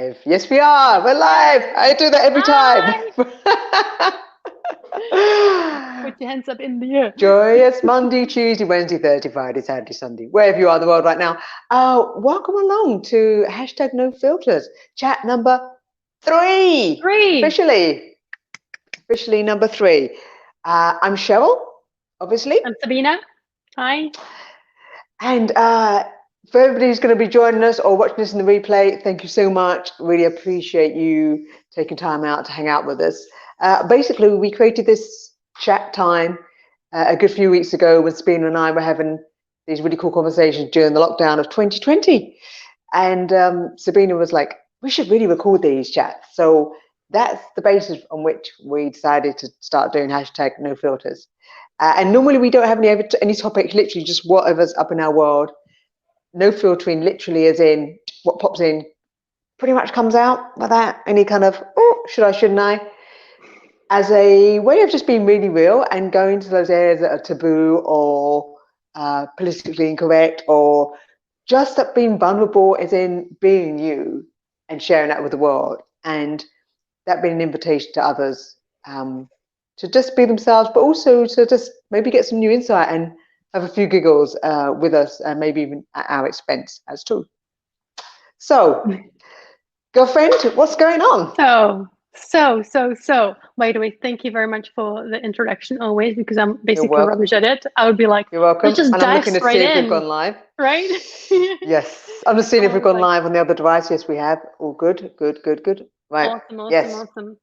live. Yes, we are. We're live. I do that every time. Put your hands up in the air. Joyous Monday, Tuesday, Wednesday, Thursday, Friday, Saturday, Sunday, wherever you are in the world right now. Welcome along to hashtag No Filters, chat number 3. Officially number 3. I'm Cheryl, obviously. I'm Sabina. Hi. And for everybody who's going to be joining us or watching this in the replay, thank you so much. Really appreciate you taking time out to hang out with us. Basically, we created this chat time a good few weeks ago when Sabina and I were having these really cool conversations during the lockdown of 2020. And Sabina was like, we should really record these chats. So that's the basis on which we decided to start doing hashtag No Filters. And normally we don't have any topic, literally just whatever's up in our world. No filtering, literally as in what pops in pretty much comes out like that. Any kind of, oh, should I, shouldn't I? As a way of just being really real and going to those areas that are taboo or politically incorrect, or just that being vulnerable as in being you and sharing that with the world. And that being an invitation to others to just be themselves, but also to just maybe get some new insight and have a few giggles with us, and maybe even at our expense as too. So, girlfriend, what's going on? So. By the way, thank you very much for the introduction always, because I'm basically rubbish at it. I would be like, you're welcome. Just and I'm looking to see if we've gone live. Right? Yes. I'm just seeing if we've gone live on the other device. Yes, we have. All good. Right. Awesome.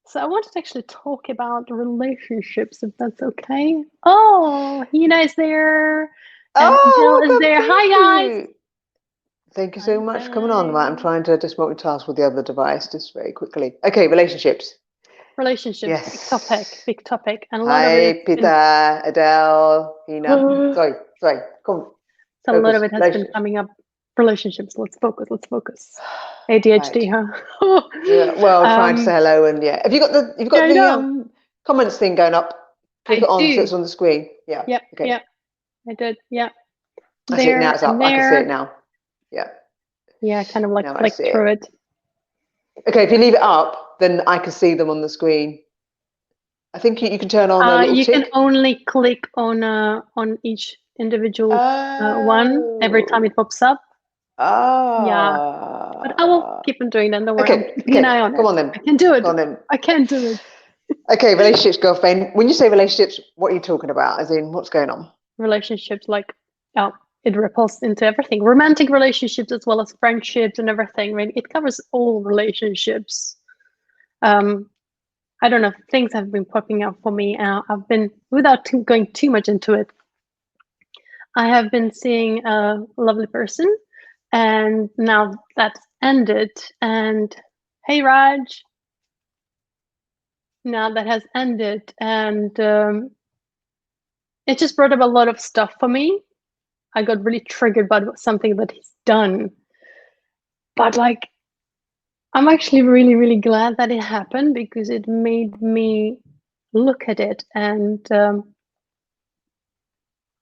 So I wanted to actually talk about relationships, if that's okay. Oh, Hina is there. And Jill is there. Hi, guys. Thank you so much for coming on. Right, I'm trying to just multitask with the other device just very quickly. Okay, relationships. Yes. Big topic. And a lot of it. Peter, Adele, Hina. Sorry. Come on. So a lot of it has been coming up. Relationships. Let's focus. ADHD, right. Huh? Yeah, well, trying to say hello and yeah. Have you got the comments thing going up? Click it on so it's on the screen. Yeah. Yep. Okay. Yeah. I did. Yeah. I see it now. It's up. I can see it now. Yeah. Yeah. Kind of like click through it. Okay. If you leave it up, then I can see them on the screen. I think you can turn on a little you tick. can only click on each individual one every time it pops up. Oh. Yeah. But I will keep on doing that. Don't worry. Okay. Keep an eye on it. Come on then. I can do it. Go on then. I can do it. Okay, relationships, girlfriend. When you say relationships, what are you talking about? As in, what's going on? Relationships, like, it ripples into everything. Romantic relationships as well as friendships and everything. Right? It covers all relationships. I don't know. Things have been popping up for me. I've been, without going too much into it, I have been seeing a lovely person. And now that's ended. And hey, Raj. Now that has ended. And it just brought up a lot of stuff for me. I got really triggered by something that he's done. But like, I'm actually really, really glad that it happened, because it made me look at it and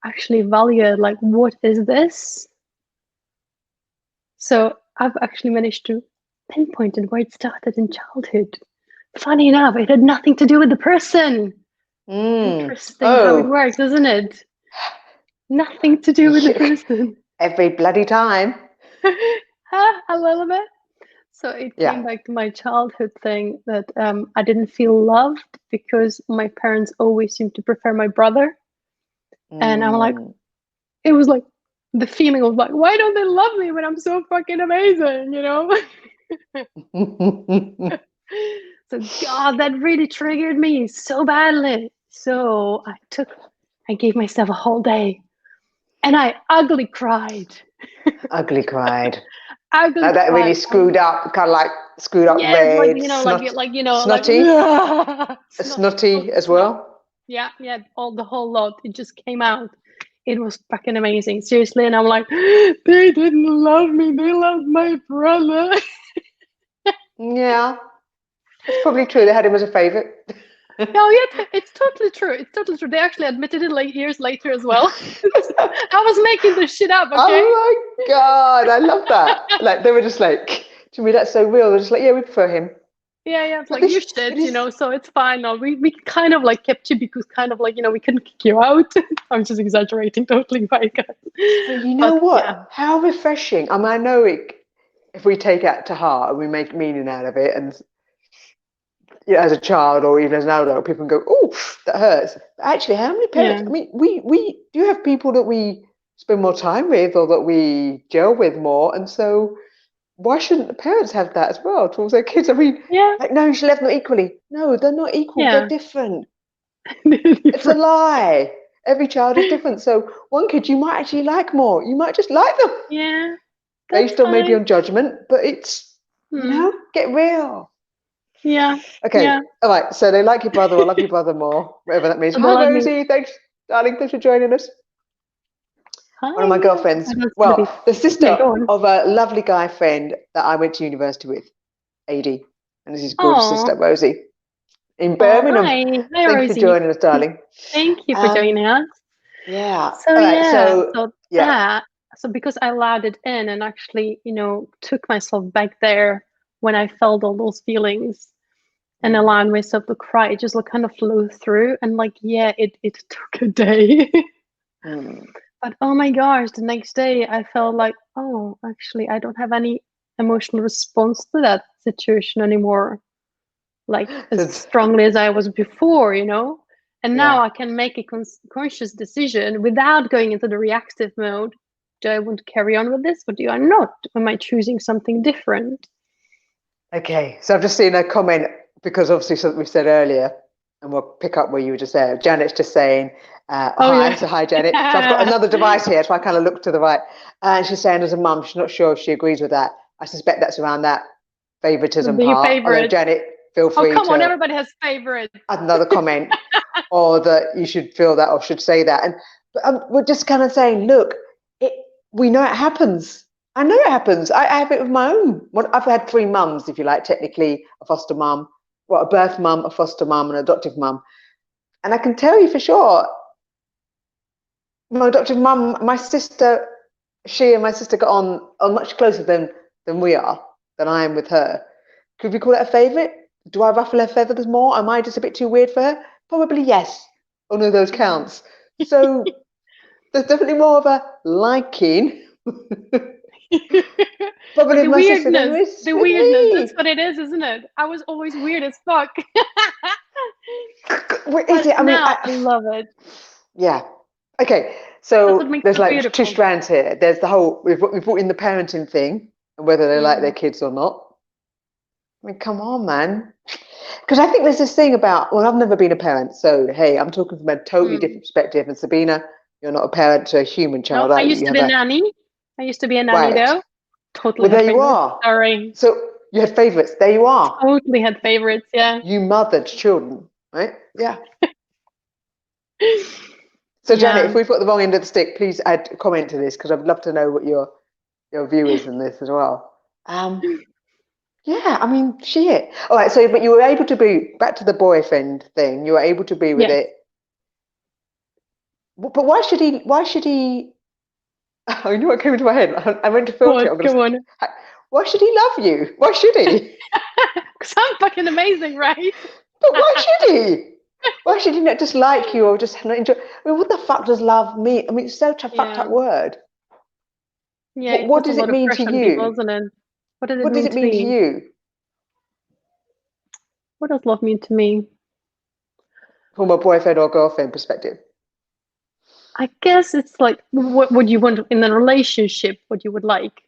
actually value, like, what is this? So I've actually managed to pinpoint it where it started in childhood. Funny enough, it had nothing to do with the person. Interesting how it works, isn't it? Nothing to do with the person. Every bloody time. A little bit. So it came back to my childhood thing that I didn't feel loved because my parents always seemed to prefer my brother. And I'm like, it was like the feeling of like, why don't they love me when I'm so fucking amazing, you know? So God, that really triggered me so badly. So I gave myself a whole day and I ugly cried. That really screwed up, kind of like screwed up red. Like, you know, snotty. Like, snotty as well. Yeah, the whole lot. It just came out. It was fucking amazing, seriously. And I'm like, they didn't love me. They loved my brother. Yeah, it's probably true. They had him as a favorite. No, yeah, it's totally true. It's totally true. They actually admitted it like years later as well. I was making this shit up, okay? Oh my God, I love that. Like, they were just like, To me, that's so real. They're just like, yeah, we prefer him. Yeah, it's like, you shit, so it's fine. No, we kind of like kept you because kind of like, we couldn't kick you out. I'm just exaggerating totally, my God. But you know what? Yeah. How refreshing. I mean, I know if we take it to heart and we make meaning out of it, and as a child or even as an adult, people can go, oh, that hurts. But actually, how many parents? I mean, we do have people that we spend more time with or that we gel with more, and so why shouldn't the parents have that as well towards their kids? I mean, like, no, you should love them equally. No, they're not equal. They're different. It's a lie. Every child is different. So one kid you might actually like more. You might just like them. Yeah. Based on maybe on judgment, but it's, get real. Yeah. Okay. Yeah. All right. So they like your brother or love your brother more, whatever that means. So Hi, Rosie. Thanks, darling. Thanks for joining us. Hi. One of my girlfriends. Well, the sister of a lovely guy friend that I went to university with, AD. And this is gorgeous sister, Rosie. In Birmingham. Hi, Thank Rosie. you for joining us, darling. Thank you for joining us. Yeah. So so because I allowed it in and actually, took myself back there when I felt all those feelings and allowed myself to cry, it just like kind of flew through, and like, it took a day. But oh my gosh, the next day I felt like, oh, actually I don't have any emotional response to that situation anymore, like as strongly as I was before, and now I can make a conscious decision without going into the reactive mode. Do I want to carry on with this, or do I not? Am I choosing something different? Okay, so I've just seen a comment, because obviously something we said earlier, and we'll pick up where you were just there. Janet's just saying, hi, so hi, Janet. So I've got another device here, so I kind of look to the right. And she's saying, as a mum, she's not sure if she agrees with that. I suspect that's around that favoritism part. Although, Janet, feel free to... Oh, come on, everybody has favorites. Add another comment, or that you should feel that or should say that. But we're just kind of saying, look, we know it happens. I know it happens. I have it with my own. I've had 3 mums, if you like, technically a foster mum, a birth mum, a foster mum, and an adoptive mum. And I can tell you for sure, my adoptive mum, my sister, she and my sister got on much closer than I am with her. Could we call it a favourite? Do I ruffle her feathers more? Am I just a bit too weird for her? Probably yes. Only those counts. So there's definitely more of a liking. Probably the weirdness. The weirdness. That's what it is, isn't it? I was always weird as fuck. What is it? I mean, I love it. Yeah. Okay. So there's like 2 strands here. There's the whole, we've brought in the parenting thing and whether they like their kids or not. I mean, come on, man. Because I think there's this thing about, well, I've never been a parent, so hey, I'm talking from a totally different perspective. And Sabina, you're not a parent to a human child. No, I used to be a nanny. Though. Totally. Well, there you are. Sorry. So you had favourites. There you are. Totally had favourites. Yeah. You mothered children, right? Yeah. So Janet, if we've got the wrong end of the stick, please add a comment to this, because I'd love to know what your view is in this as well. Yeah, I mean, shit. All right, so but you were able to be back to the boyfriend thing. You were able to be with it. But why should he? Oh, you know what came into my head? I went to filter it. Come on. Why should he love you? Why should he? Because I'm fucking amazing, right? But why should he? Why should he not just like you or just not enjoy? I mean, what the fuck does love mean? I mean, it's such a fucked up word. Yeah. What does it mean to you? People, isn't it? What does it mean to you? What does love mean to me? From a boyfriend or girlfriend perspective. I guess it's like what would you want in a relationship, what you would like.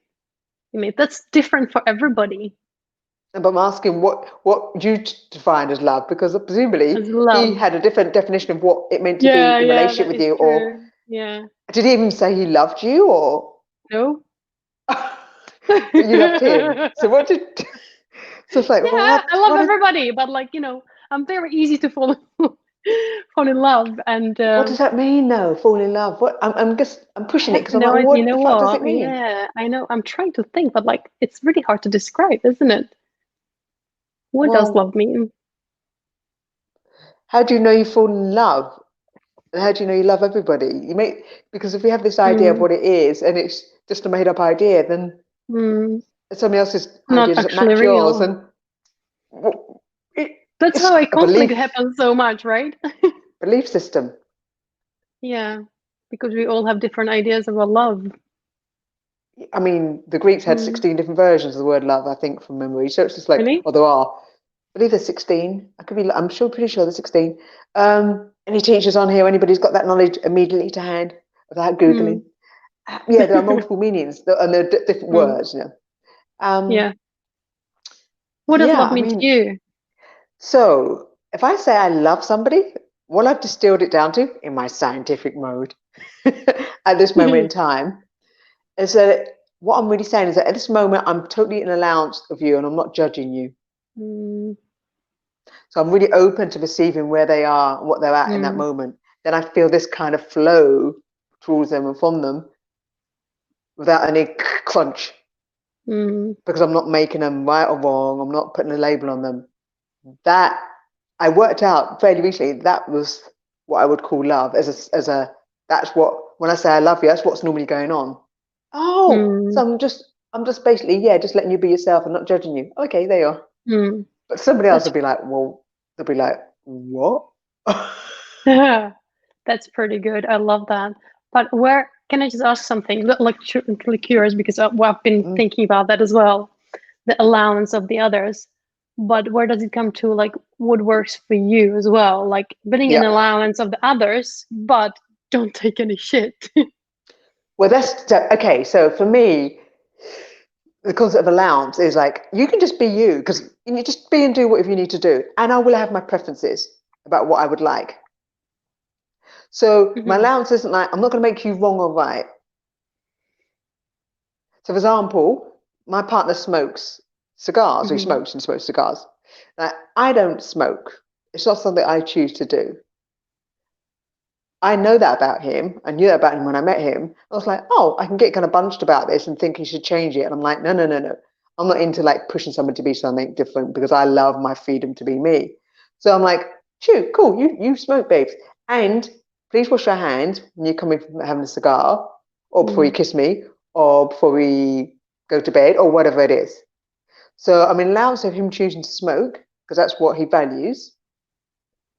I mean, that's different for everybody. But I'm asking what you define as love, because presumably he had a different definition of what it meant to be in relationship with you. True. Or did he even say he loved you, or no? But you loved him. So what did? So it's like, I love everybody, but like I'm very easy to fall in love. And what does that mean, though? Fall in love? What? I'm pushing it because I'm like, what the fuck does it mean? Yeah, I know. I'm trying to think, but like, it's really hard to describe, isn't it? What does love mean? How do you know you fall in love? And how do you know you love everybody? Because if we have this idea of what it is, and it's just a made-up idea, then somebody else's Not idea doesn't actually match yours, real. and That's it's how a a conflict happens so much, right? belief system. Yeah, because we all have different ideas about love. I mean, the Greeks had 16 different versions of the word love, I think, from memory. So it's just like, Really? well, there are. I believe there's 16. I could be, I'm sure, pretty sure there's 16. Any teachers on here, anybody's got that knowledge immediately to hand without Googling? Yeah, there are multiple meanings and there are different words, you know. Yeah. What does Yeah, love I mean to mean, you? so if I say I love somebody, what I've distilled it down to in my scientific mode at this moment in time is that what I'm really saying is that at this moment, I'm totally in allowance of you and I'm not judging you. So I'm really open to perceiving where they are and what they're at in that moment. Then I feel this kind of flow towards them and from them without any crunch because I'm not making them right or wrong. I'm not putting a label on them. That I worked out fairly recently. That was what I would call love that's what, when I say I love you, that's what's normally going on. Oh, so I'm just basically, yeah, just letting you be yourself and not judging you. Okay, there you are. But somebody else will be like, well, they'll be like, what? That's pretty good. I love that. But where can I just ask something? Like, curious because I've been thinking about that as well. The allowance of the others. But where does it come to, like, what works for you as well? Like, putting an allowance of the others, but don't take any shit. Well, that's okay. So for me, the concept of allowance is like, you can just be you because you just be and do whatever you need to do. And I will have my preferences about what I would like. So my allowance isn't like, I'm not going to make you wrong or right. So for example, my partner smokes cigars, or he smokes and smokes cigars. Now, I don't smoke. It's not something I choose to do. I know that about him. I knew that about him when I met him. I was like, oh, I can get kind of bunched about this and think he should change it. And I'm like, no, no, no, no. I'm not into like pushing someone to be something different because I love my freedom to be me. So I'm like, shoot, cool, you smoke, babes. And please wash your hands when you come in from having a cigar, or before you kiss me, or before we go to bed, or whatever it is. So I'm in allowance of him choosing to smoke because that's what he values.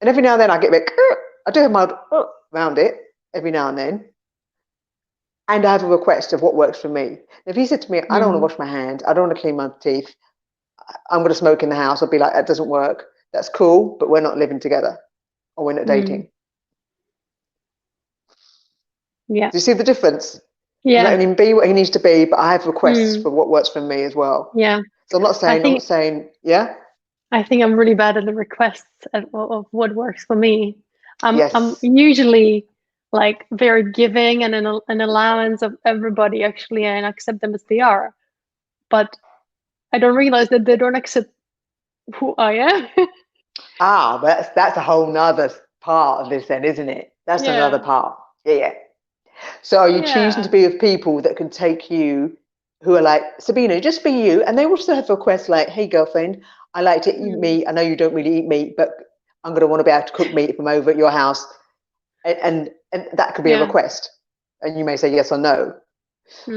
And every now and then I get a bit, I do have my around it every now and then. And I have a request of what works for me. If he said to me, I don't want to wash my hands, I don't want to clean my teeth, I'm going to smoke in the house, I'd be like, that doesn't work. That's cool, but we're not living together or we're not dating. Yeah. Do you see the difference? Yeah. I'm letting him be what he needs to be, but I have requests for what works for me as well. Yeah. So I'm not saying, yeah. I think I'm really bad at the requests of what works for me. I'm Yes. usually like very giving and an allowance of everybody actually, and accept them as they are. But I don't realize that they don't accept who I am. But that's a whole nother part of this then, isn't it? That's another part. Yeah. So are you choosing to be with people that can take you, who are like, Sabina, just be you, and they will still have requests like, hey girlfriend, I like to eat meat. I know you don't really eat meat, but I'm going to want to be able to cook meat if I'm over at your house. And that could be a request. And you may say yes or no.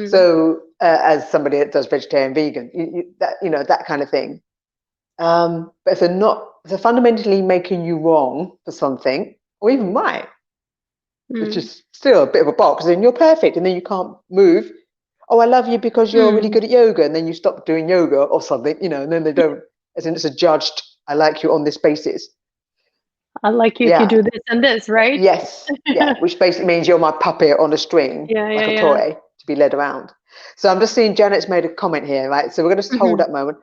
So as somebody that does vegetarian, vegan, that kind of thing. But if they're fundamentally making you wrong for something, or even right, which is still a bit of a box, then you're perfect and then you can't move. Oh, I love you because you're really good at yoga, and then you stop doing yoga or something, and then they don't, as in it's a judged, I like you on this basis. I like you if you do this and this, right? Yes, yeah, which basically means you're my puppet on a string, like a toy to be led around. So I'm just seeing Janet's made a comment here, right? So we're going to hold that moment.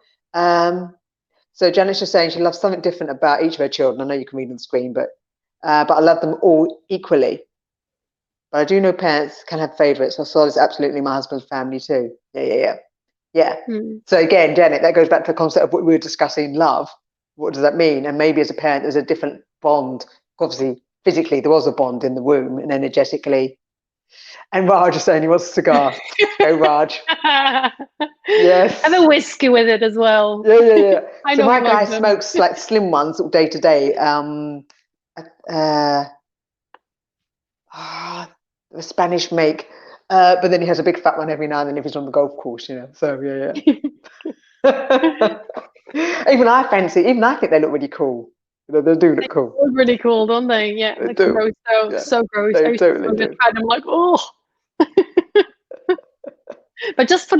So Janet's just saying she loves something different about each of her children. I know you can read on the screen, but I love them all equally. But I do know parents can have favourites. So Sol is absolutely my husband's family too. Yeah. So again, Janet, that goes back to the concept of what we were discussing, love. What does that mean? And maybe as a parent, there's a different bond. Obviously, physically, there was a bond in the womb, and energetically. And Raj is saying he wants a cigar. Go, Raj. Yes. Have a whiskey with it as well. Yeah. I So know my he guy likes them. smokes like slim ones day to day. The Spanish make. But then he has a big fat one every now and then if he's on the golf course, So yeah. Even I think they look really cool. They do look cool. They look really cool, don't they? Yeah, They like do. gross, so gross. They I used totally to do. try them like, oh. But just for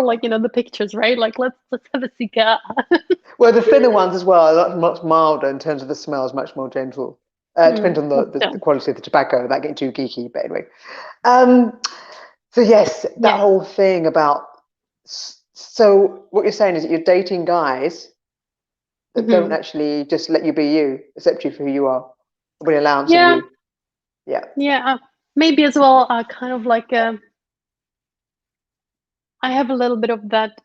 like the pictures, right? Like let's have a cigar. Well, the thinner ones as well are much milder in terms of the smells, much more gentle. Depends on the quality of the tobacco, without getting too geeky, but anyway. So yes, that whole thing about, so what you're saying is that you're dating guys that don't actually just let you be you, accept you for who you are, with allowance in you. Yeah, maybe as well, kind of like I have a little bit of that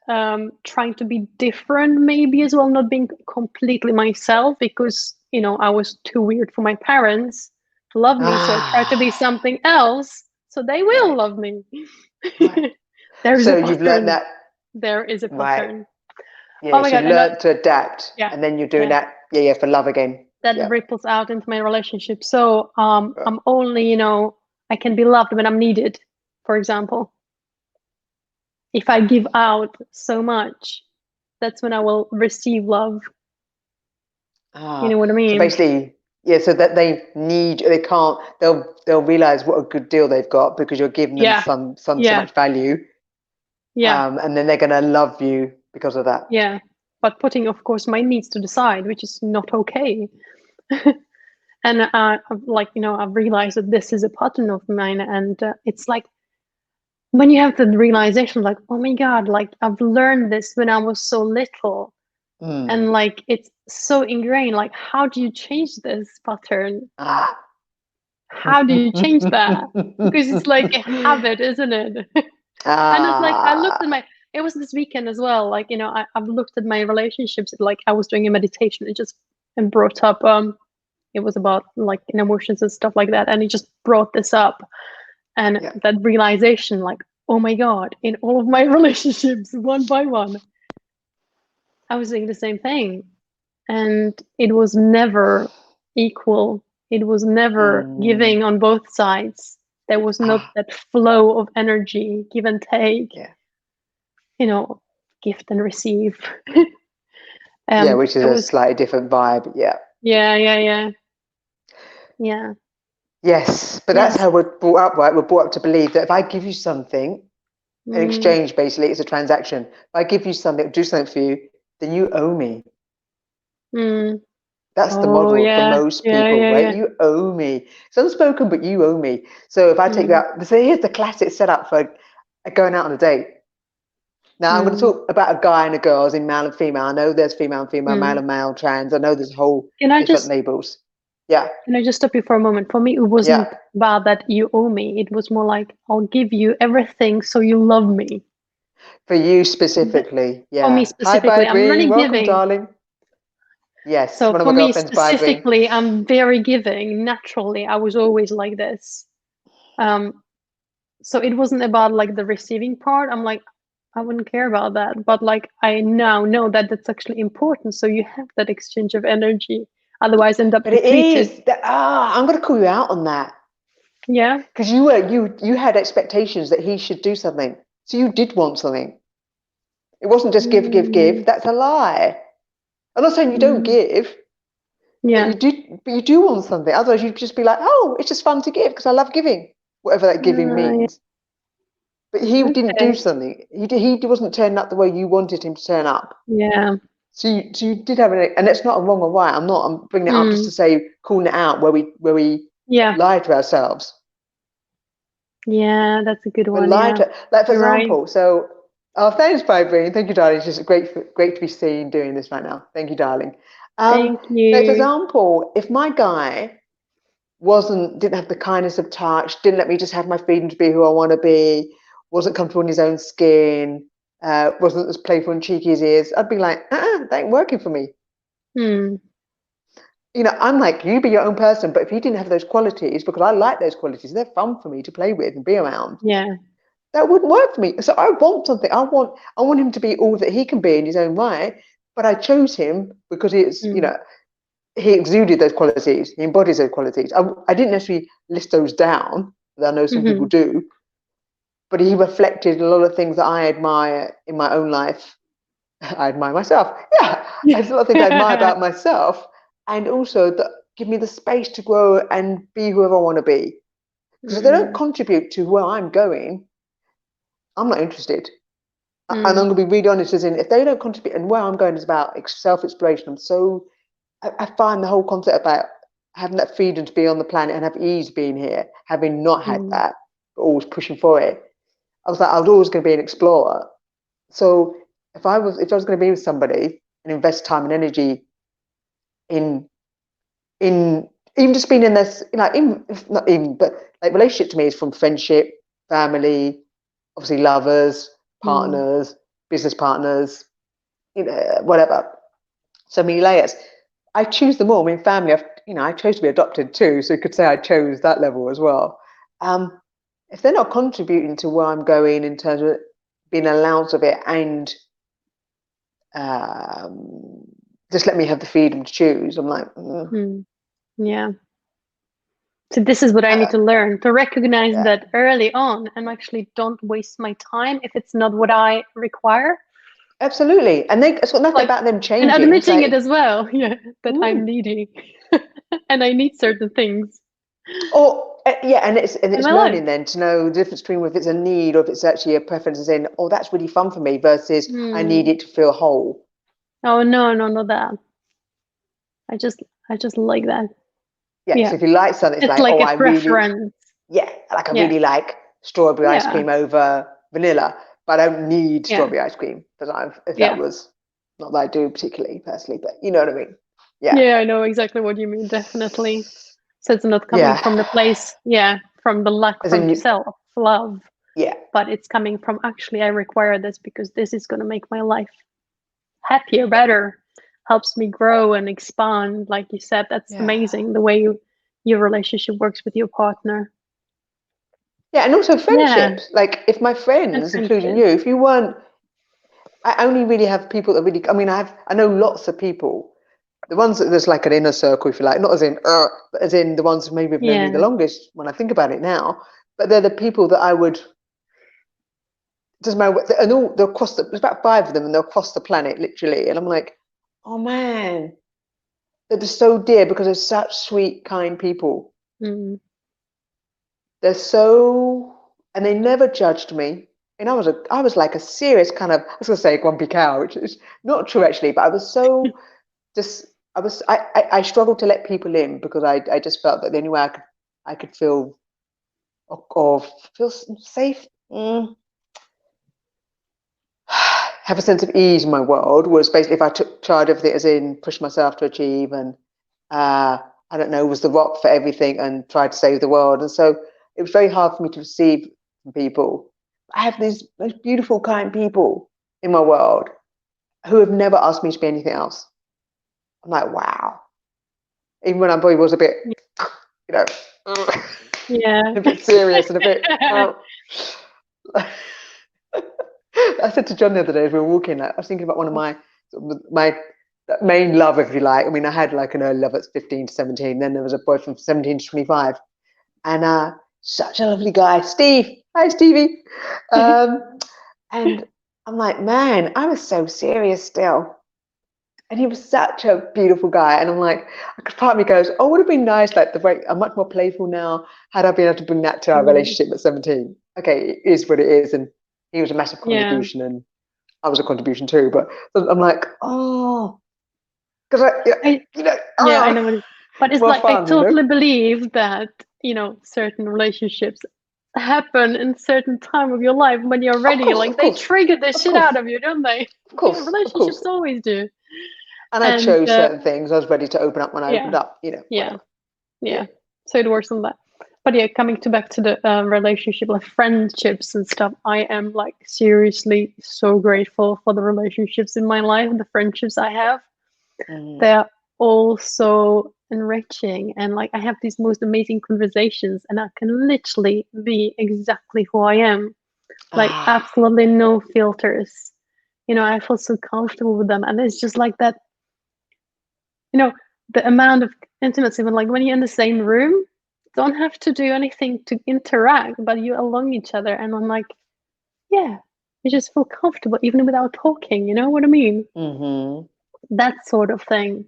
trying to be different, maybe as well, not being completely myself, because I was too weird for my parents to love me, so I tried to be something else, so they will love me. Right. There's so a you've learned that. There is a Right. pattern. Yes, oh my God, you learned to adapt, and then you're doing that for love again. That ripples out into my relationship. So I'm only, I can be loved when I'm needed, for example. If I give out so much, that's when I will receive love. You know what I mean? So basically, so that they'll realize what a good deal they've got because you're giving them so much value. Yeah. And then they're going to love you because of that. Yeah. But putting, of course, my needs to the side, which is not okay. And I've realized that this is a pattern of mine, and it's like when you have the realization, like, oh my God, like I've learned this when I was so little, and like it's so ingrained. Like, how do you change this pattern? How do you change that? Because it's like a habit, isn't it? And it's like I looked at it was this weekend as well. Like I've looked at my relationships. Like I was doing a meditation. It just brought up it was about like emotions and stuff like that, and it just brought this up, and that realization, like, oh my God, in all of my relationships, one by one, I was doing the same thing, and it was never equal. It was never giving on both sides. There was not that flow of energy, give and take. Gift and receive. Which is a slightly different vibe. Yeah. Yes, but that's how we're brought up, right? We're brought up to believe that if I give you something, in exchange, basically, it's a transaction. If I give you something, do something for you, then you owe me. That's the model for most people, right? You owe me. It's unspoken, but you owe me. So if I take that, so here's the classic setup for going out on a date. Now, I'm going to talk about a guy and a girl, as in male and female. I know there's female and female, male and male, trans. I know there's whole different labels. Yeah. Can I just stop you for a moment? For me, it wasn't about that you owe me. It was more like, I'll give you everything so you love me. For you specifically, For me specifically, hi, I'm really welcome, giving. Darling. Yes, so one of for my me girlfriends, specifically, I'm very giving. Naturally, I was always like this. So it wasn't about like the receiving part. I'm like, I wouldn't care about that. But like, I now know that that's actually important. So you have that exchange of energy. Otherwise, end up depleted. It is. I'm going to call you out on that. Yeah. Because you had expectations that he should do something. So you did want something. It wasn't just give. That's a lie. I'm not saying you don't give. Yeah. But you do want something. Otherwise, you'd just be like, oh, it's just fun to give because I love giving, whatever that giving means. But he didn't do something. He wasn't turning up the way you wanted him to turn up. Yeah. So you did have and it's not a wrong or right. I'm bringing it up just to say, calling it out where we lie to ourselves. Yeah, that's a good one. Like for example, right. So thanks, Vibrine. Thank you, darling. It's just great to be seen doing this right now. Thank you, darling. Thank you. For example, if my guy didn't have the kindness of touch, didn't let me just have my freedom to be who I want to be, wasn't comfortable in his own skin, wasn't as playful and cheeky as he is, I'd be like, that ain't working for me. I'm like, you be your own person, but if he didn't have those qualities, because I like those qualities, they're fun for me to play with and be around. Yeah. That wouldn't work for me. So I want something. I want him to be all that he can be in his own right, but I chose him because it's, he exuded those qualities. He embodies those qualities. I didn't necessarily list those down, but I know some people do. but he reflected a lot of things that I admire in my own life. I admire myself. Yeah, there's a lot of things I admire about myself, and also that give me the space to grow and be whoever I want to be. Because if they don't contribute to where I'm going, I'm not interested. And I'm going to be really honest, as in, if they don't contribute, and where I'm going is about self-exploration. I find the whole concept about having that freedom to be on the planet and have ease being here, having not had that, but always pushing for it. I was always going to be an explorer. So if I was going to be with somebody and invest time and energy in even just being in this, not even, but like relationship to me is from friendship, family, obviously lovers, partners, business partners, whatever. So many layers. I choose them all. I mean, family, I chose to be adopted too, so you could say I chose that level as well. If they're not contributing to where I'm going in terms of being an allowance of it and just let me have the freedom to choose, I'm like, yeah. So this is what I need to learn, to recognize that early on, and actually don't waste my time if it's not what I require. Absolutely. And it's got nothing about them changing. And admitting it as well, that I'm needy and I need certain things. And it's learning then to know the difference between if it's a need or if it's actually a preference, as in, oh, that's really fun for me, versus I need it to feel whole. Oh no, not that. I just like that. Yeah. So if you like something, it's like, a preference. I really like strawberry ice cream over vanilla, but I don't need strawberry ice cream if that was not that I do particularly personally, but you know what I mean. Yeah, I know exactly what you mean, definitely. So it's not coming from the place, from the lack from self-love. Yeah. But it's coming from, actually, I require this because this is going to make my life happier, better, helps me grow and expand. Like you said, that's amazing, the way your relationship works with your partner. Yeah, and also friendships. Like if my friends, including you, if you weren't, I only really have people that really, I know lots of people. The ones that there's like an inner circle, if you like, not as in, but as in the ones who maybe have known me the longest when I think about it now. But they're the people that I would, doesn't matter what, and all, they're across there's about 5 of them and they're across the planet, literally. And I'm like, oh man, they're just so dear because they're such sweet, kind people. They're so, and they never judged me. And I was like a serious kind of, I was going to say grumpy cow, which is not true actually, but I was so I struggled to let people in because I just felt that the only way I could feel or feel safe, have a sense of ease in my world was basically if I took charge of it, as in push myself to achieve, and I don't know, was the rock for everything and tried to save the world. And so it was very hard for me to receive from people. I have these most beautiful, kind people in my world who have never asked me to be anything else. I'm like, wow. Even when I probably was a bit, a bit serious and a bit. I said to John the other day as we were walking, I was thinking about one of my main love, if you like. I mean, I had like an early love at 15 to 17. Then there was a boy from 17 to 25. And such a lovely guy, Steve. Hi, Stevie. And I'm like, man, I was so serious still. And he was such a beautiful guy. And I'm like, part of me goes, oh, would have been nice, like I'm much more playful now. Had I been able to bring that to our relationship at 17? Okay, it is what it is. And he was a massive contribution and I was a contribution too. But I'm like, oh, because I know. But it's like, fun, I totally believe that, certain relationships happen in certain time of your life when you're ready. They trigger the shit out of you, don't they? Of course. Relationships always do. And I chose certain things. I was ready to open up when I opened up, Yeah. So it works on that. But coming back to the relationship, like friendships and stuff, I am like seriously so grateful for the relationships in my life and the friendships I have. They're all so enriching, and like I have these most amazing conversations and I can literally be exactly who I am, like absolutely no filters. I feel so comfortable with them, and it's just like that, the amount of intimacy when you're in the same room, don't have to do anything to interact, but you along each other, and I'm like, yeah, you just feel comfortable even without talking. You know what I mean? That sort of thing.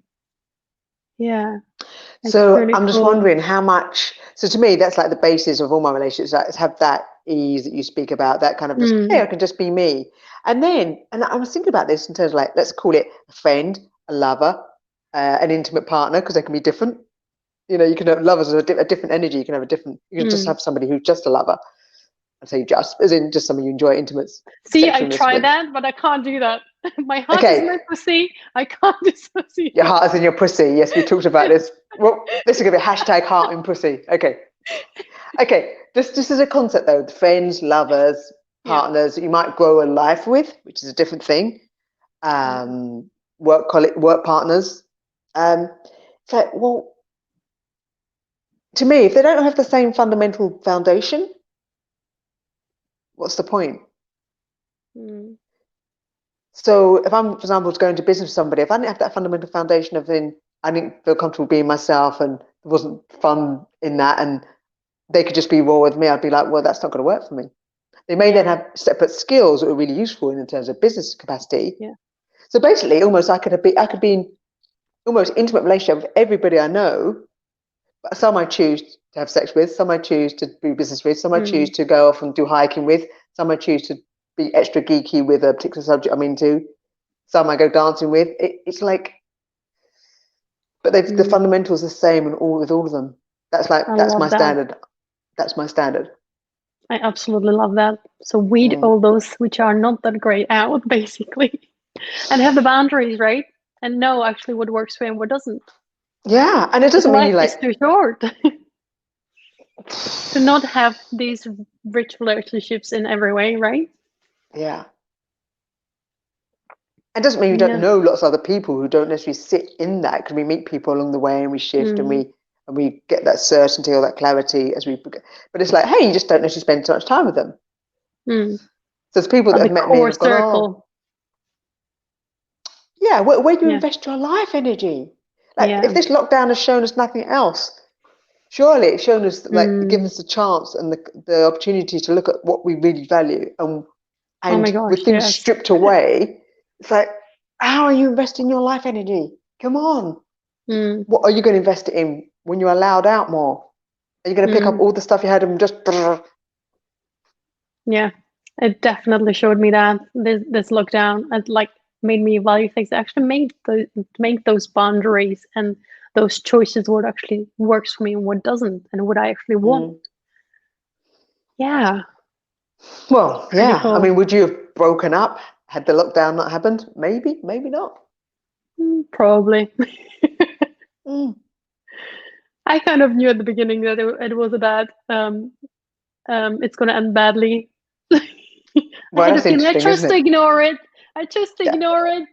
Yeah. So really I'm just cool. wondering how much. So to me, that's like the basis of all my relationships. Like, have that ease that you speak about. That kind of just, hey, I can just be me. And I was thinking about this in terms of like, let's call it a friend, a lover, an intimate partner, because they can be different. You know, you can have lovers with a different energy. You can have a different. You can just have somebody who's just a lover. I say just, as in just somebody you enjoy intimate. See, I sexualness try with. that, but I can't do that. My heart is Okay, my pussy. I can't dissociate. your heart is in your pussy. Yes, we talked about this. Well, this is going to be hashtag heart in pussy. Okay. Okay, just as a concept though, friends, lovers, partners that you might grow a life with, which is a different thing. Work partners. It's like, well, to me, if they don't have the same fundamental foundation, what's the point? So if I'm, for example, going to business with somebody, if I didn't have that fundamental foundation of I didn't feel comfortable being myself, and there wasn't fun in that, and they could just be raw with me, I'd be like, well, that's not going to work for me. They may then have separate skills that are really useful in terms of business capacity. Yeah. So basically, almost I could be in almost intimate relationship with everybody I know. But some I choose to have sex with, some I choose to do business with, some I choose to go off and do hiking with, some I choose to be extra geeky with a particular subject I'm into, some I go dancing with. It's like, but the fundamentals are the same with all of them. That's my standard. That's my standard. I absolutely love that. So weed all those which are not that great out, basically, and have the boundaries, right? And know actually what works for you and what doesn't. Yeah, and it doesn't mean you like. It's too short to not have these rich relationships in every way, right? Yeah. It doesn't mean you don't know lots of other people who don't necessarily sit in that, because we meet people along the way and we shift and we get that certainty or that clarity as we. But it's like, hey, you just don't necessarily spend so much time with them. So there's people that have met me and have gone, oh, yeah, where do you invest your life energy? Like, if this lockdown has shown us nothing else, surely it's shown us, like, given us the chance and the opportunity to look at what we really value, and oh my gosh, with things stripped away, it's like, how are you investing your life energy? Come on. What are you going to invest it in when you're allowed out more? Are you going to pick up all the stuff you had and just... Yeah, it definitely showed me that this lockdown, it like made me value things. Actually make those boundaries and those choices, what actually works for me and what doesn't, and what I actually want. Yeah. Well, yeah. Cool. I mean, would you have broken up had the lockdown not happened? Maybe, maybe not. Probably. I kind of knew at the beginning that it was a bad. It's going to end badly. Well, that's interesting, I just ignore it. I just ignore it.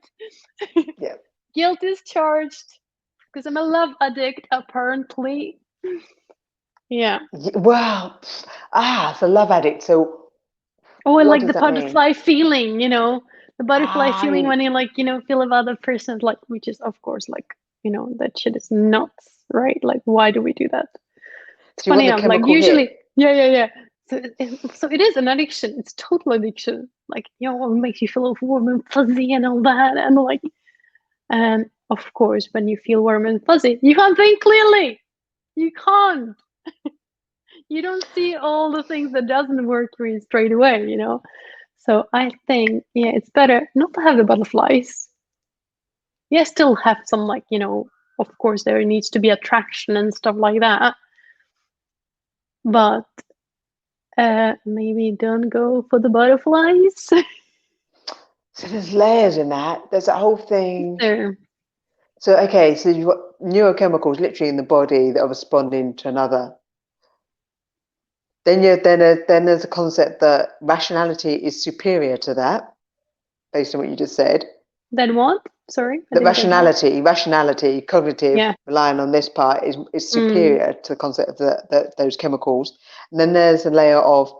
Yeah. Guilt is charged because I'm a love addict, apparently. Yeah. Wow. It's a love addict. So. Oh, I like the butterfly feeling, the butterfly feeling when you feel of other person, like, which is of course like, that shit is nuts, right? Like, why do we do that? It's funny enough, like usually, yeah. So it is an addiction. It's total addiction. Like, it makes you feel warm and fuzzy and all that, and like, and of course, when you feel warm and fuzzy, you can't think clearly. You can't. You don't see all the things that doesn't work for you straight away, So I think, it's better not to have the butterflies. Still have some, like, of course there needs to be attraction and stuff like that. But maybe don't go for the butterflies. So there's layers in that. There's that whole thing. There. So, okay, so you've got neurochemicals literally in the body that are responding to another. Then there's a concept that rationality is superior to that, based on what you just said. Then what? Sorry? That rationality, cognitive, relying on this part is superior to the concept of those chemicals. And then there's a layer of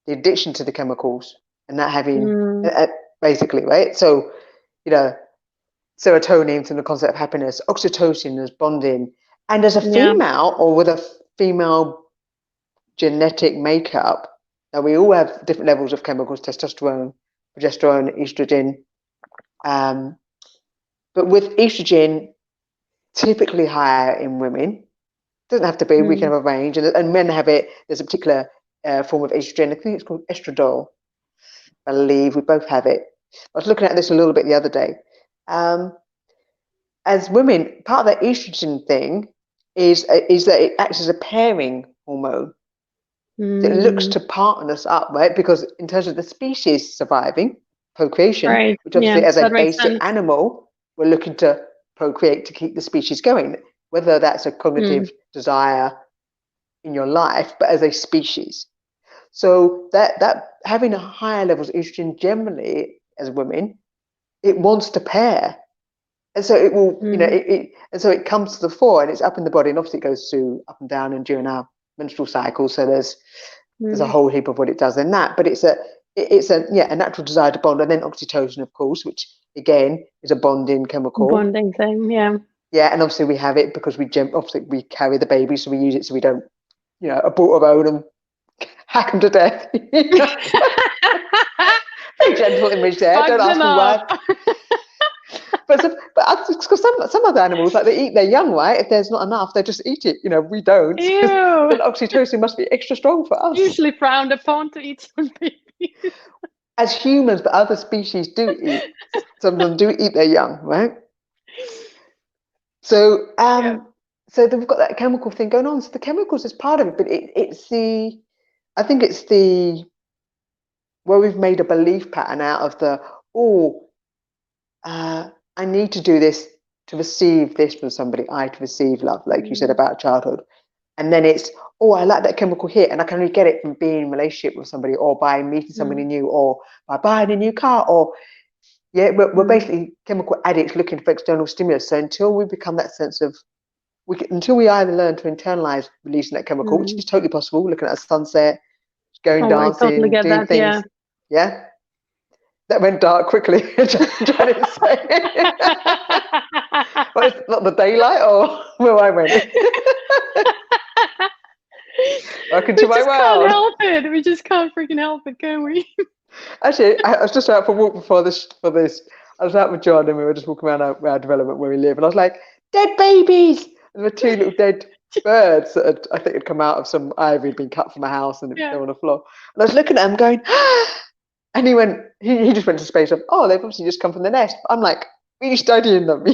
the addiction to the chemicals and that having, basically, right? So, serotonin from the concept of happiness, oxytocin as bonding. And as a female or with female genetic makeup, now we all have different levels of chemicals: testosterone, progesterone, estrogen. But with estrogen, typically higher in women. Doesn't have to be. We can have a range, and men have it. There's a particular form of estrogen. I think it's called estradiol. I believe we both have it. I was looking at this a little bit the other day. As women, part of the estrogen thing is that it acts as a pairing hormone. So it looks to partner us up, right? Because in terms of the species surviving, procreation, right. which obviously as a basic sense. animal, we're looking to procreate to keep the species going, whether that's a cognitive desire in your life, but as a species. So that having a higher levels of estrogen generally as women, it wants to pair. And so it will, and so it comes to the fore, and it's up in the body, and obviously it goes through up and down and during our menstrual cycle. So there's a whole heap of what it does in that, but it's a natural desire to bond, and then oxytocin, of course, which again is a bonding chemical. Bonding thing, yeah. Yeah, and obviously we have it because we carry the baby, so we use it so we don't, abort our own and hack them to death. Very gentle image there. Don't ask me why. But because some other animals, like, they eat their young, right? If there's not enough, they just eat it. We don't. Then oxytocin must be extra strong for us. Usually frowned upon to eat some babies. As humans, but other species do eat. Some of them do eat their young, right? So, so we've got that chemical thing going on. So the chemicals is part of it, but I think it's where we've made a belief pattern out of I need to do this to receive this from somebody. To receive love, like you said about childhood. And then it's, I like that chemical here, and I can only get it from being in a relationship with somebody, or by meeting somebody new, or by buying a new car, or we're basically chemical addicts looking for external stimulus. So until we become that sense of, until we either learn to internalize releasing that chemical, which is totally possible, looking at a sunset, going dancing, I totally get doing that, things. Yeah. That went dark quickly. Trying to say. Well, it's not the daylight or where I went. Welcome to my world. Can't help it. We just can't freaking help it, can we? Actually, I was just out for a walk before this. I was out with John, and we were just walking around our development where we live, and I was like, "Dead babies!" And there were two little dead birds that I think had come out of some ivy, had been cut from a house, and they were on the floor. And I was looking at them, going, and he just went to space of, they've obviously just come from the nest. I'm like, really studying them.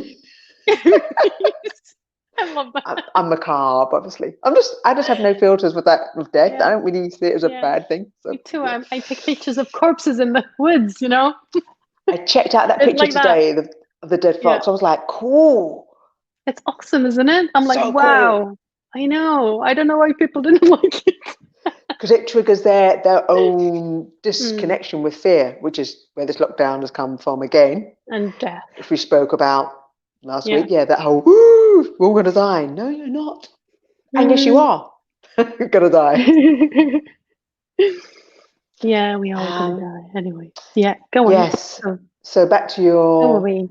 I love that. I'm macabre, obviously. I just have no filters with death. Yeah. I don't really see it as a bad thing. So, me too. Yeah. I take pictures of corpses in the woods, I checked out that picture today of the dead fox. I was like, cool. It's awesome, isn't it? I'm like, wow. Cool. I know. I don't know why people didn't like it. Because it triggers their own disconnection with fear, which is where this lockdown has come from again. And death. Which we spoke about last week. Yeah, that whole, we're all going to die. No, you're not. And yes, you are. You're going to die. Yeah, we are going to die. Anyway. Yeah, go on. Yes. So back to your... all the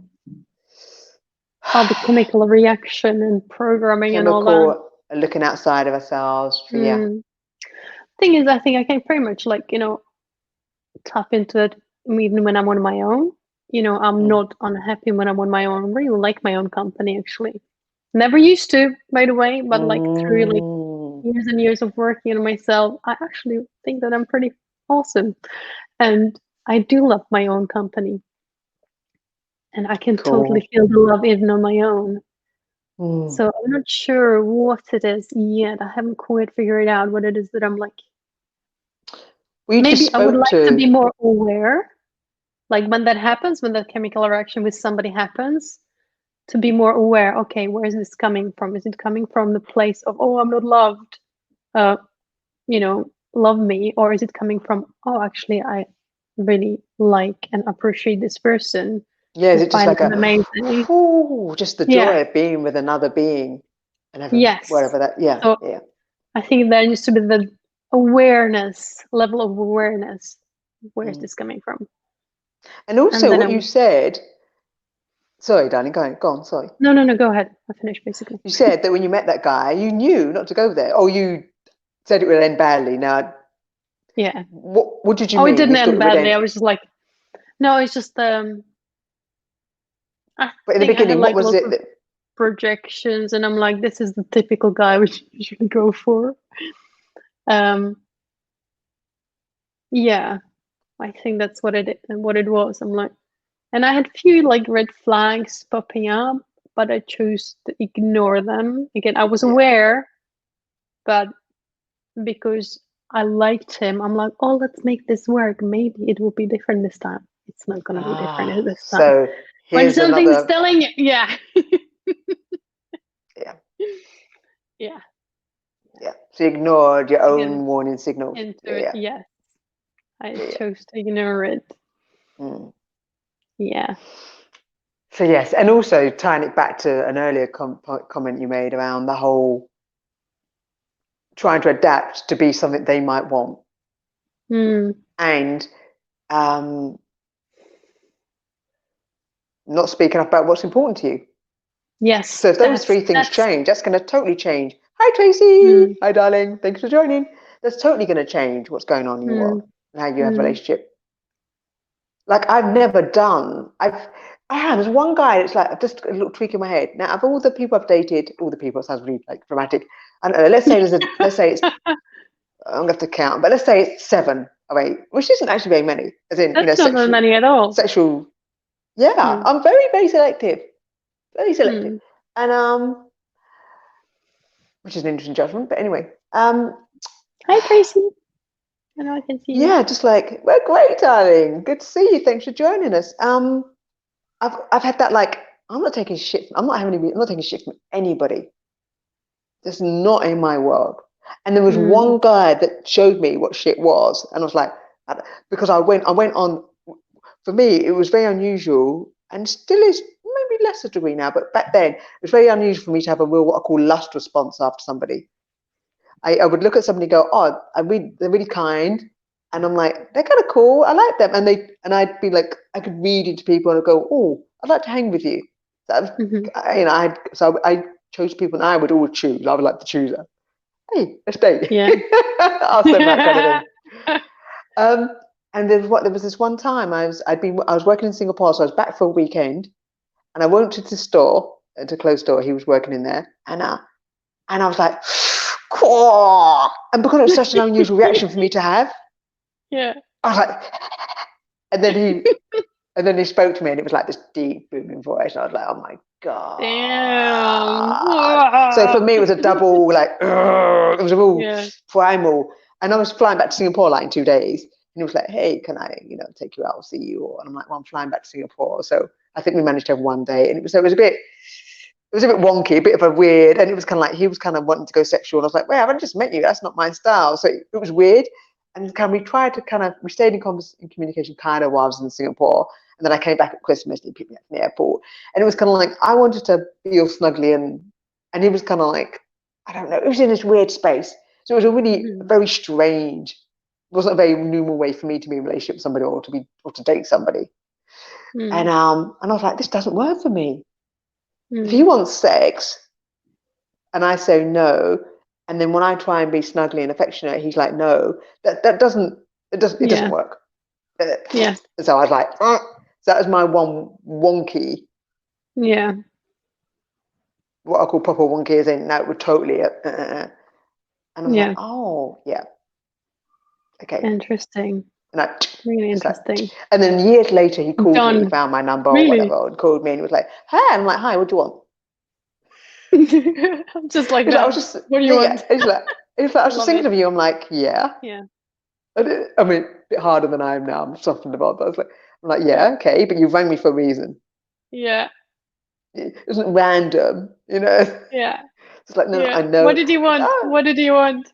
chemical reaction and programming and all that. Looking outside of ourselves. Thing is, I think I can pretty much tap into it even when I'm on my own. I'm not unhappy when I'm on my own. I really like my own company, actually. Never used to, by the way, but through years and years of working on myself, I actually think that I'm pretty awesome. And I do love my own company. And I can totally feel the love even on my own. So I'm not sure what it is yet. I haven't quite figured out what it is that I'm like. Maybe I would like to be more aware, like when that happens, when that chemical reaction with somebody happens, to be more aware. Okay, where is this coming from? Is it coming from the place of, I'm not loved, love me, or is it coming from, actually I really like and appreciate this person? Yeah, is it just like just the joy of being with another being and having whatever that, I think there needs to be the level of awareness. Where is this coming from? And also what you said, Sorry, darling, go on, sorry. No, go ahead. I finished, basically. You said that when you met that guy, you knew not to go there. Oh, you said it would end badly. Now, Yeah. what did you Oh, mean? it didn't You thought end it would badly. end... I was just like, no, it's just I But in the think I had beginning, what like was lots it of that... projections, and I'm like, this is the typical guy we should usually go for. Yeah, I think that's what it was. I'm like, and I had few like red flags popping up, but I chose to ignore them. Again, I was aware, but because I liked him, I'm like, oh, let's make this work. Maybe it will be different this time. It's not going to be different this time. So When here's something's another... telling you, yeah. Yeah. Yeah. Yeah. So you ignored your own warning signals. Yes. I chose to ignore it. Mm. Yeah. So yes, and also tying it back to an earlier comment you made around the whole trying to adapt to be something they might want. And not speaking up about what's important to you. Yes. So if those three things change, that's going to totally change. Hi, Tracy. Hi, darling. Thanks for joining. That's totally going to change what's going on in your world and how you have a relationship. Like I've never done. There's one guy that's like just a little tweak in my head. Now, of all the people I've dated, all the people, it sounds really like dramatic. I don't know. Let's say it's I'm gonna have to count, but let's say it's 7 or 8, which isn't actually very many. As in, that's not that many at all. Sexual. Yeah, I'm very, very selective. Very selective. And which is an interesting judgment, but anyway. Hi, Tracy. I know I can see you. Yeah, just like, we're great, darling. Good to see you. Thanks for joining us. I've had that, like, I'm not taking shit from anybody. That's not in my world. And there was one guy that showed me what shit was, and I was like, because I went on. For me, it was very unusual, and still is maybe less a degree now, but back then it was very unusual for me to have a real what I call lust response after somebody. I would look at somebody and go, oh, they're really kind, and I'm like, they're kind of cool, I like them, and I'd be like, I could read into people and I'd go, oh, I'd like to hang with you. So I chose people, and I would always choose. I would like the chooser. Hey, let's date. Yeah. Ask them that kind of thing. And there was this one time I was working in Singapore, so I was back for a weekend, and I went to the store, to closed store. He was working in there, and I was like, Quaw! And because it was such an unusual reaction for me to have, yeah, I was like, and then he spoke to me, and it was like this deep booming voice, and I was like, oh my god, damn. So for me, it was a double, like, it was a real primal. And I was flying back to Singapore like in 2 days. And he was like, hey, can I, take you out or see you? And I'm like, well, I'm flying back to Singapore. So I think we managed to have one day. And it was a bit wonky, a bit of a weird. And it was kind of like, he was kind of wanting to go sexual. And I was like, wait, I've just met you. That's not my style. So it was weird. And we stayed in communication kind of while I was in Singapore. And then I came back at Christmas and he picked me up from the airport. And it was kind of like, I wanted to feel snugly, and he was kind of like, I don't know, it was in this weird space. So it was a really very strange, it wasn't a very normal way for me to be in a relationship with somebody or to date somebody. And I was like, this doesn't work for me. If he wants sex and I say no, and then when I try and be snuggly and affectionate, he's like, no, it doesn't work. Yeah. So I was like, so that was my one wonky. Yeah. What I call proper wonky is in that would totally. And I was like, oh yeah, okay, interesting. And really interesting. And then years later, he called me, he found my number or whatever, and called me, and he was like, "Hi," and I'm like, "Hi, what do you want?" I'm just like, that. Like, what do you want? He's like, I was just thinking of you. I'm like, yeah. I mean, a bit harder than I am now. I'm softened about that. I'm like, yeah, okay, but you rang me for a reason. Yeah. It wasn't random, Yeah. It's like, no, I know. What did you want? What did you want?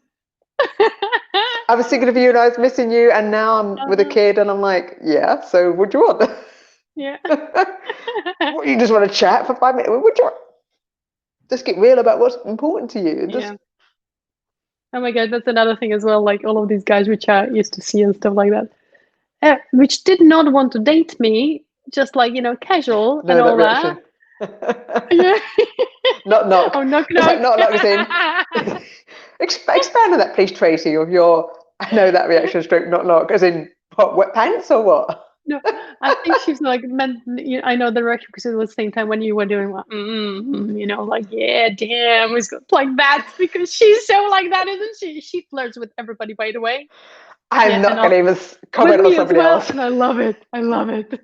I was thinking of you and I was missing you, and now I'm with a kid, and I'm like, yeah, so what do you want? Yeah. What, you just want to chat for 5 minutes? What do you want? Just get real about what's important to you. Oh my god, that's another thing as well. Like all of these guys which I used to see and stuff like that, which did not want to date me, just like, casual No, and that all that. reaction. Yeah. Knock, knock. Oh, knock, It's like knock. knock, knock is in. Expand on that, please, Tracy, of your, I know that reaction, stroke, knock, knock, as in, what, wet pants or what? No, I think she's like meant. I know the reaction because it was the same time when you were doing like, like, yeah, damn, it's like that because she's so like that, isn't she? She flirts with everybody, by the way. I'm not going to even With comment on me as somebody well, else. and I love it. I love it.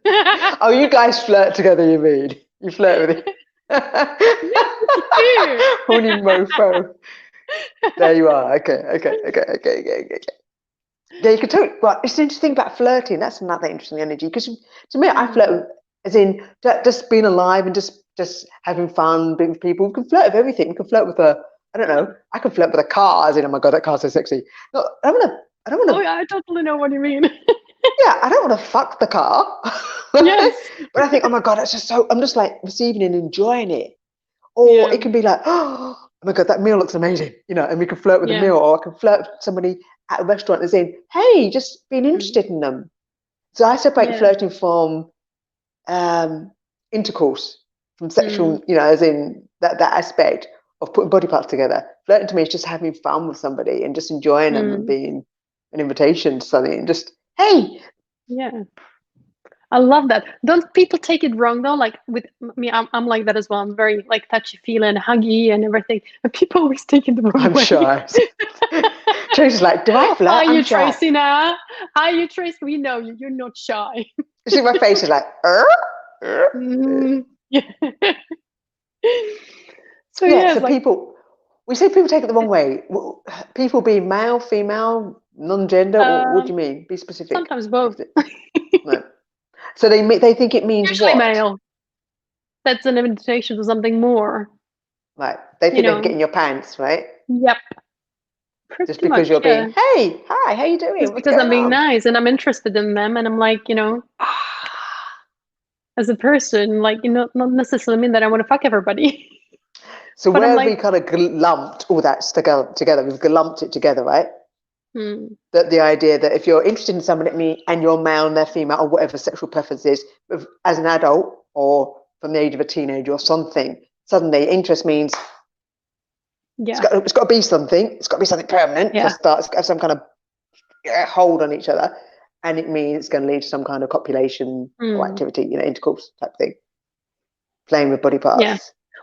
Oh, you guys flirt together, you mean? You flirt with it. Yes, we do. Horny mofo. There you are. Okay. Yeah, you could totally. Well, it's interesting about flirting. That's another interesting energy because to me, I flirt with, as in just being alive and just having fun, being with people. We can flirt with everything. We can flirt with I don't know. I can flirt with a car. As in, oh my god, that car's so sexy. No, I don't want to. Oh yeah, I totally know what you mean. Yeah, I don't want to fuck the car. Yes. But I think, oh my god, that's just so. I'm just like receiving and enjoying it. Or it can be like, oh my god, that meal looks amazing, and we can flirt with the meal, or I can flirt with somebody at a restaurant and saying, hey, just being interested in them. So I separate flirting from intercourse, from sexual, as in that aspect of putting body parts together. Flirting to me is just having fun with somebody and just enjoying them and being an invitation to something and just, hey. Yeah. I love that. Don't people take it wrong though? Like with me, I'm like that as well. I'm very like touchy feeling, huggy and everything. And people always take it the wrong way. I'm shy. Tracy's like, do I flirt? Are you I'm shy. Tracy now? Are you Tracy? We know you. You're not shy. You see my face is like, Yeah. So yeah, so like, we say people take it the wrong way. People being male, female, non-gender, what do you mean? Be specific. Sometimes both. No. So they think it means Usually what? male. That's an invitation to something more. Right. They think they can get in your pants, right? Yep. Pretty just because much, you're being, hey, hi, how you doing? Just What's because going I'm being on? nice and I'm interested in them and I'm like, as a person, like, not necessarily mean that I want to fuck everybody. So but where I'm have we like, kind of lumped all that together? We've lumped it together, right? That the idea that if you're interested in somebody and you're male and they're female or whatever sexual preference is, as an adult or from the age of a teenager or something, suddenly interest means it's got to be something. It's got to be something permanent. For start, it's got to have some kind of hold on each other, and it means it's going to lead to some kind of copulation or activity, intercourse type thing, playing with body parts. Yeah.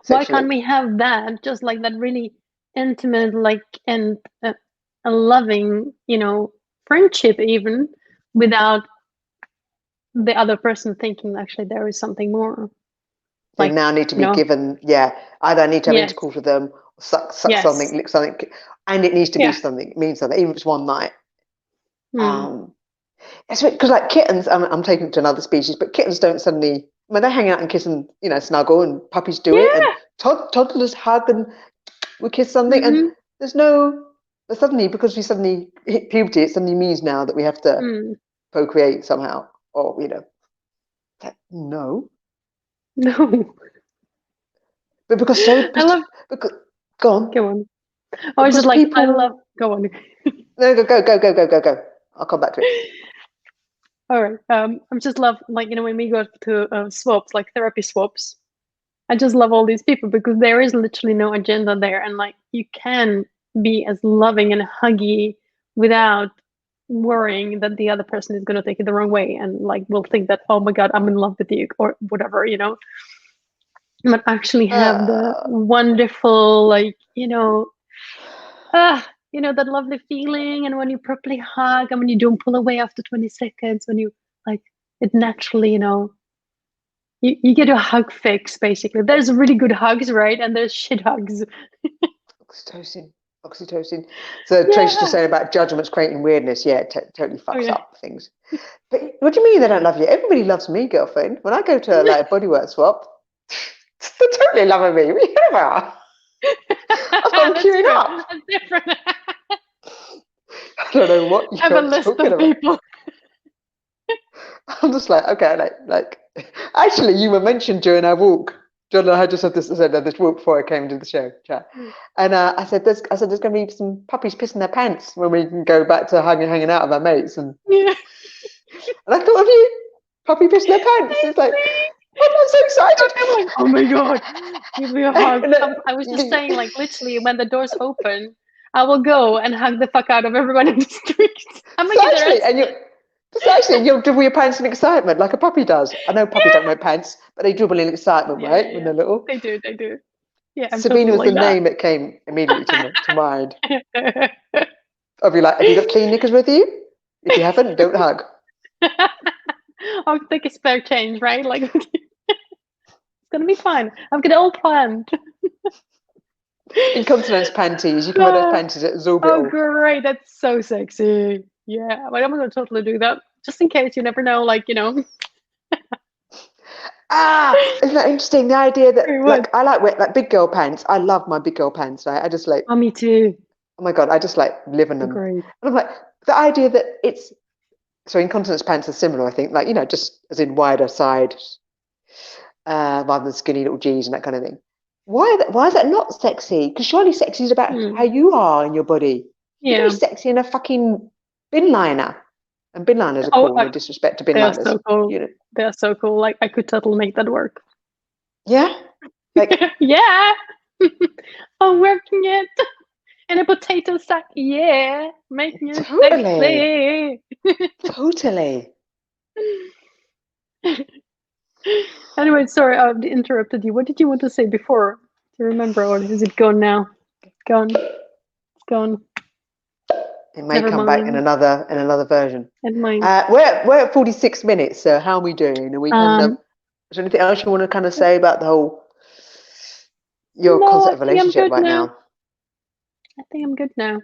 Why can't we have that? Just like that really intimate, like, and a loving, friendship even without the other person thinking actually there is something more. They now need to be given, either I need to have intercourse with them, or suck something, lick something, and it needs to be something, it means something, even if it's one night. Because like kittens, I'm taking it to another species, but kittens don't suddenly, when they hang out and kiss and snuggle, and puppies do it, and toddlers hug and we kiss something, and there's no, but suddenly because we suddenly hit puberty, it suddenly means now that we have to procreate somehow, or no. But because go on. I was just like, people, I love. Go on. No, go. I'll come back to it. All right. I just love, like, when we go to swaps, like therapy swaps, I just love all these people because there is literally no agenda there, and like you can be as loving and huggy without worrying that the other person is going to take it the wrong way and like will think that, oh my god, I'm in love with you or whatever, but actually have the wonderful, like, that lovely feeling, and when you properly hug and when you don't pull away after 20 seconds, when you like it naturally, you get a hug fix. Basically there's really good hugs, right, and there's shit hugs. Oxytocin. So Tracy's just saying about judgments creating weirdness. Totally fucks up things. But what do you mean they don't love you? Everybody loves me, girlfriend. When I go to like a bodywork swap, they're totally loving me. Whatever. I've got them queuing up. That's different. I don't know what you're talking about. People. I'm just like, okay, like actually you were mentioned during our walk. John and I just had this walk before I came into the show chat. And I said there's going to be some puppies pissing their pants when we can go back to hanging out with our mates. And I thought of you puppy piss in their pants. It's like, I'm so excited. I'm like, oh my god, give me a hug. I was just saying, like, literally, when the doors open, I will go and hug the fuck out of everyone in the street. I'm like, you'll dribble your pants in excitement like a puppy does. I know puppies don't wear pants, but they dribble in excitement, right? When they're little. They do. Yeah, I'm Sabina was totally the like name that came immediately to mind. I'll be like, have you got clean knickers with you? If you haven't, don't hug. I'll take a spare change, right? Like, it's gonna be fine. I've got it all planned. Incontinence panties. You can wear those panties that absorb it all. Oh, great. That's so sexy. Yeah, like, I'm gonna totally do that. Just in case, you never know, like, you know. Isn't that interesting? The idea that, What? I like big girl pants. I love my big girl pants, right? I just like, Oh, me too. oh my God, I just like live in them. Great. And I'm like, the idea that so incontinence pants are similar, I think, like, you know, just as in wider side, rather than skinny little G's and that kind of thing. Why is that not sexy? Because surely sexy is about how you are in your body. You can be sexy in a fucking bin liner. And bin liners are cool, no disrespect to bin liners. They're so cool. You know? They're so cool. Like, I could totally make that work. Yeah? Like, yeah. I'm working it in a potato sack. Yeah. Making it totally. Sexy. Totally. Anyway, sorry, I interrupted you. What did you want to say before? Do you remember, or is it gone now? Gone. It's gone. It may come back in another version. It might. We're at 46 minutes. So how are we doing? Are we kind of? Is there anything else you want to kind of say about the whole your concept of relationship right now? I think I'm good now.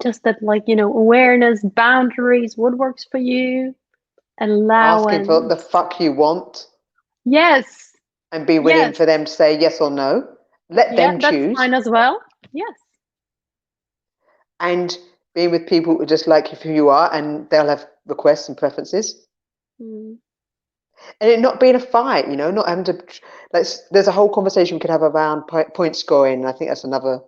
Just that, like, you know, awareness, boundaries, what works for you, allowance. Asking for the fuck you want. Yes. And be willing for them to say yes or no. Let them choose. That's fine as well. Yes. And being with people who just like who you are, and they'll have requests and preferences. And it not being a fight, you know, not having to. There's a whole conversation we could have around point scoring. And I think that's another.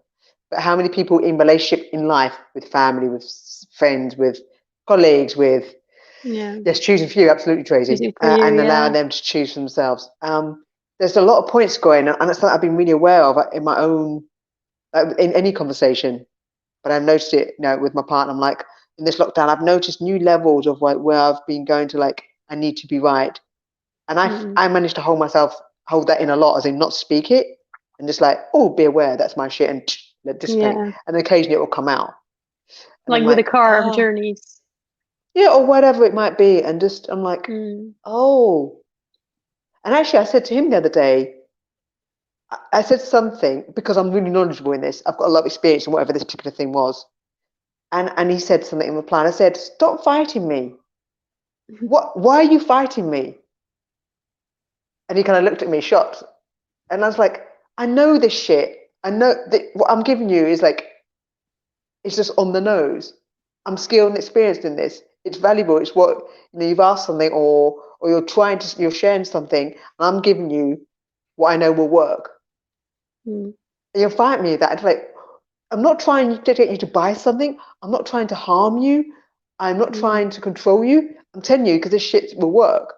But how many people in relationship, in life, with family, with friends, with colleagues, with yes, choosing for you, absolutely, Tracy, and allowing them to choose for themselves. There's a lot of point scoring, and that's something I've been really aware of in my own, in any conversation. But I've noticed it, you know, with my partner. I'm like, in this lockdown, I've noticed new levels of where I've been going to, like, I need to be right. And I managed to hold that in a lot, as in not speak it, and just like, oh, be aware, that's my shit, and let dissipate. And occasionally it will come out. Like with the car journeys. Yeah, or whatever it might be. And just, I'm like, oh. And actually, I said to him the other day, I said something, because I'm really knowledgeable in this. I've got a lot of experience in whatever this particular thing was. And he said something in reply. And I said, stop fighting me. Why are you fighting me? And he kind of looked at me shocked. And I was like, I know this shit. I know that what I'm giving you is like, it's just on the nose. I'm skilled and experienced in this. It's valuable. It's what, you know, you've asked something, or you're sharing something, and I'm giving you what I know will work. And you'll fight me with that. It's like, I'm not trying to get you to buy something. I'm not trying to harm you. I'm not trying to control you. I'm telling you because this shit will work.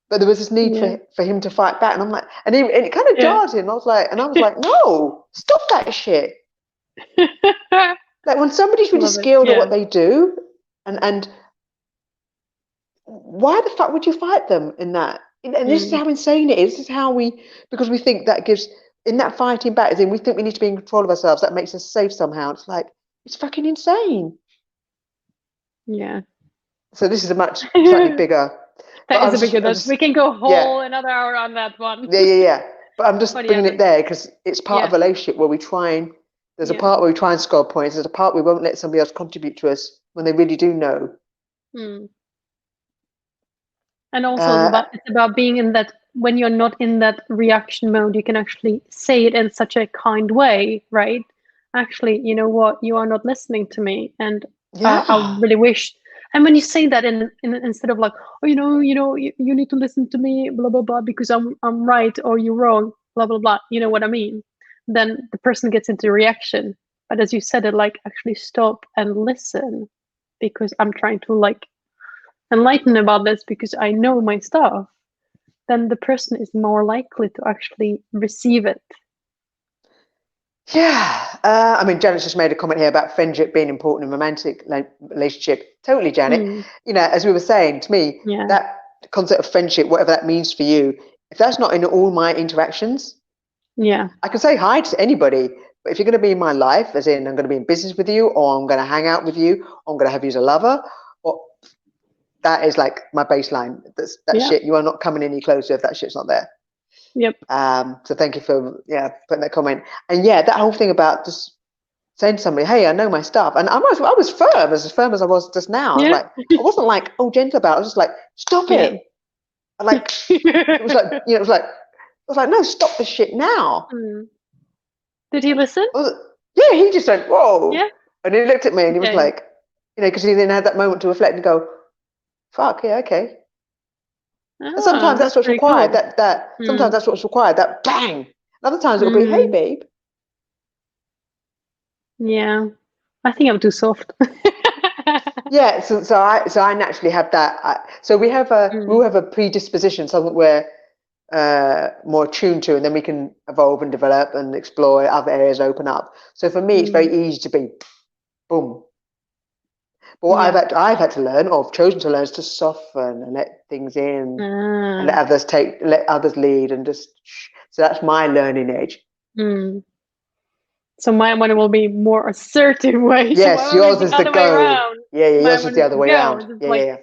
But there was this need for him to fight back, and I'm like, and it kind of jarred him. I was like, no, stop that shit. Like, when somebody's really skilled at what they do, and why the fuck would you fight them in that? And this is how insane it is. This is how because we think that gives, in that fighting back, as in we think we need to be in control of ourselves, that makes us safe somehow. It's like, it's fucking insane. Yeah. So this is a much slightly bigger. That is a bigger. We can go whole another hour on that one. Yeah. But I'm just bringing it there because it's part of a relationship where we try and, there's a part where we try and score points. There's a part we won't let somebody else contribute to us when they really do know. And also it's about being in that, when you're not in that reaction mode, you can actually say it in such a kind way, right? Actually, you know what? You are not listening to me, and I really wish. And when you say that in instead of like, oh, you need to listen to me, blah blah blah, because I'm right or you're wrong, blah blah blah. You know what I mean? Then the person gets into reaction. But as you said, it like, actually stop and listen, because I'm trying to like enlightened about this because I know my stuff, then the person is more likely to actually receive it. Yeah. I mean, Janet's just made a comment here about friendship being important in romantic relationship. Totally, Janet. You know, as we were saying, to me, that concept of friendship, whatever that means for you, if that's not in all my interactions, I can say hi to anybody. But if you're going to be in my life, as in I'm going to be in business with you, or I'm going to hang out with you, or I'm going to have you as a lover, or that is like my baseline. That shit, you are not coming any closer if that shit's not there. Yep. So thank you for putting that comment. And that whole thing about just saying to somebody, hey, I know my stuff. And I was firm as I was just now. I was like, I wasn't like, oh, gentle about it. I was just like, stop it. And like, it was like, it was like, no, stop the shit now. Did he listen? He just went, whoa. Yeah. And he looked at me and he was like, because he then had that moment to reflect and go, fuck, yeah, okay. And sometimes that's what's required. Cool. Sometimes that's what's required. That bang. And other times it'll be, hey, babe. Yeah, I think I'm too soft. Yeah, so I naturally have that. So we have a predisposition, something we're more attuned to, and then we can evolve and develop and explore other areas, open up. So for me, it's very easy to be, boom. But what I've had to learn, or chosen to learn, is to soften and let things in, and let others lead, and just. So that's my learning age. So my one will be more assertive way. Yes, so yours is the go. Yeah, yours is the other way around. Yeah.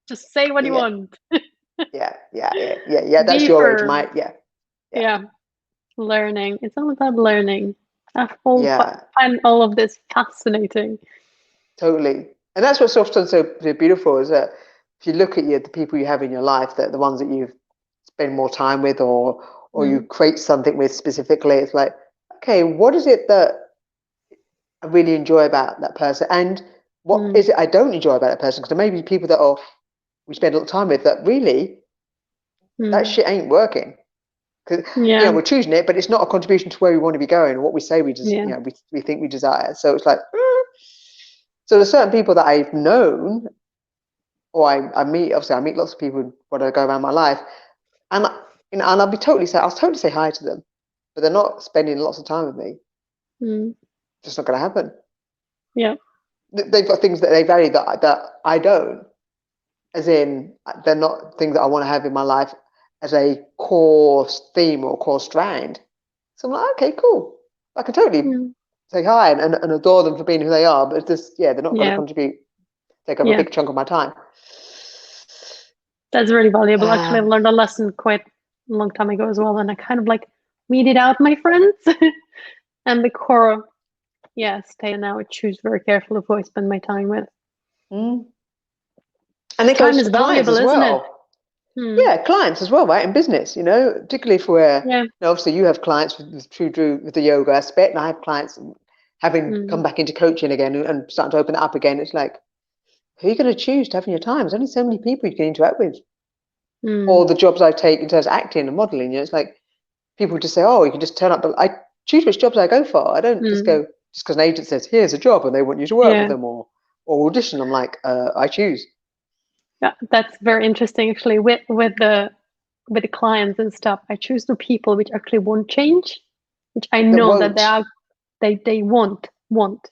Just say what you want. Yeah. That's your age, yeah. Learning. It's all about learning. I find all of this fascinating. Totally. And that's what's often so beautiful, is that if you look at the people you have in your life, that the ones that you spend more time with, or you create something with specifically, it's like, okay, what is it that I really enjoy about that person, and what is it I don't enjoy about that person? Because there may be people that we spend a lot of time with that really that shit ain't working. Because we're choosing it, but it's not a contribution to where we want to be going, or what we say we just we think we desire. So it's like, so there's certain people that I've known, or I meet. Obviously, I meet lots of people when I go around my life, and and I'll totally say hi to them, but they're not spending lots of time with me. It's just not going to happen. Yeah, they've got things that they value that I don't. As in, they're not things that I want to have in my life as a core theme or core strand. So I'm like, okay, cool. I can totally say hi and adore them for being who they are, but it's just, they're not going to contribute, take up a big chunk of my time. That's really valuable. Actually, I've learned a lesson quite a long time ago as well, and I kind of like weeded out my friends and the core. Stay now. I choose very carefully who I spend my time with. And it goes for clients as well. Yeah, clients as well, right? In business, particularly if we're, obviously you have clients with the yoga aspect, and I have clients having come back into coaching again and starting to open it up again. It's like, who are you going to choose to have in your time? There's only so many people you can interact with. Or the jobs I take in terms of acting and modeling, it's like people just say, oh, you can just turn up. But I choose which jobs I go for. I don't just go, just because an agent says, here's a job, and they want you to work with them or audition. I'm like, I choose. Yeah, that's very interesting. Actually, with the clients and stuff, I choose the people which actually won't change, which I know that they want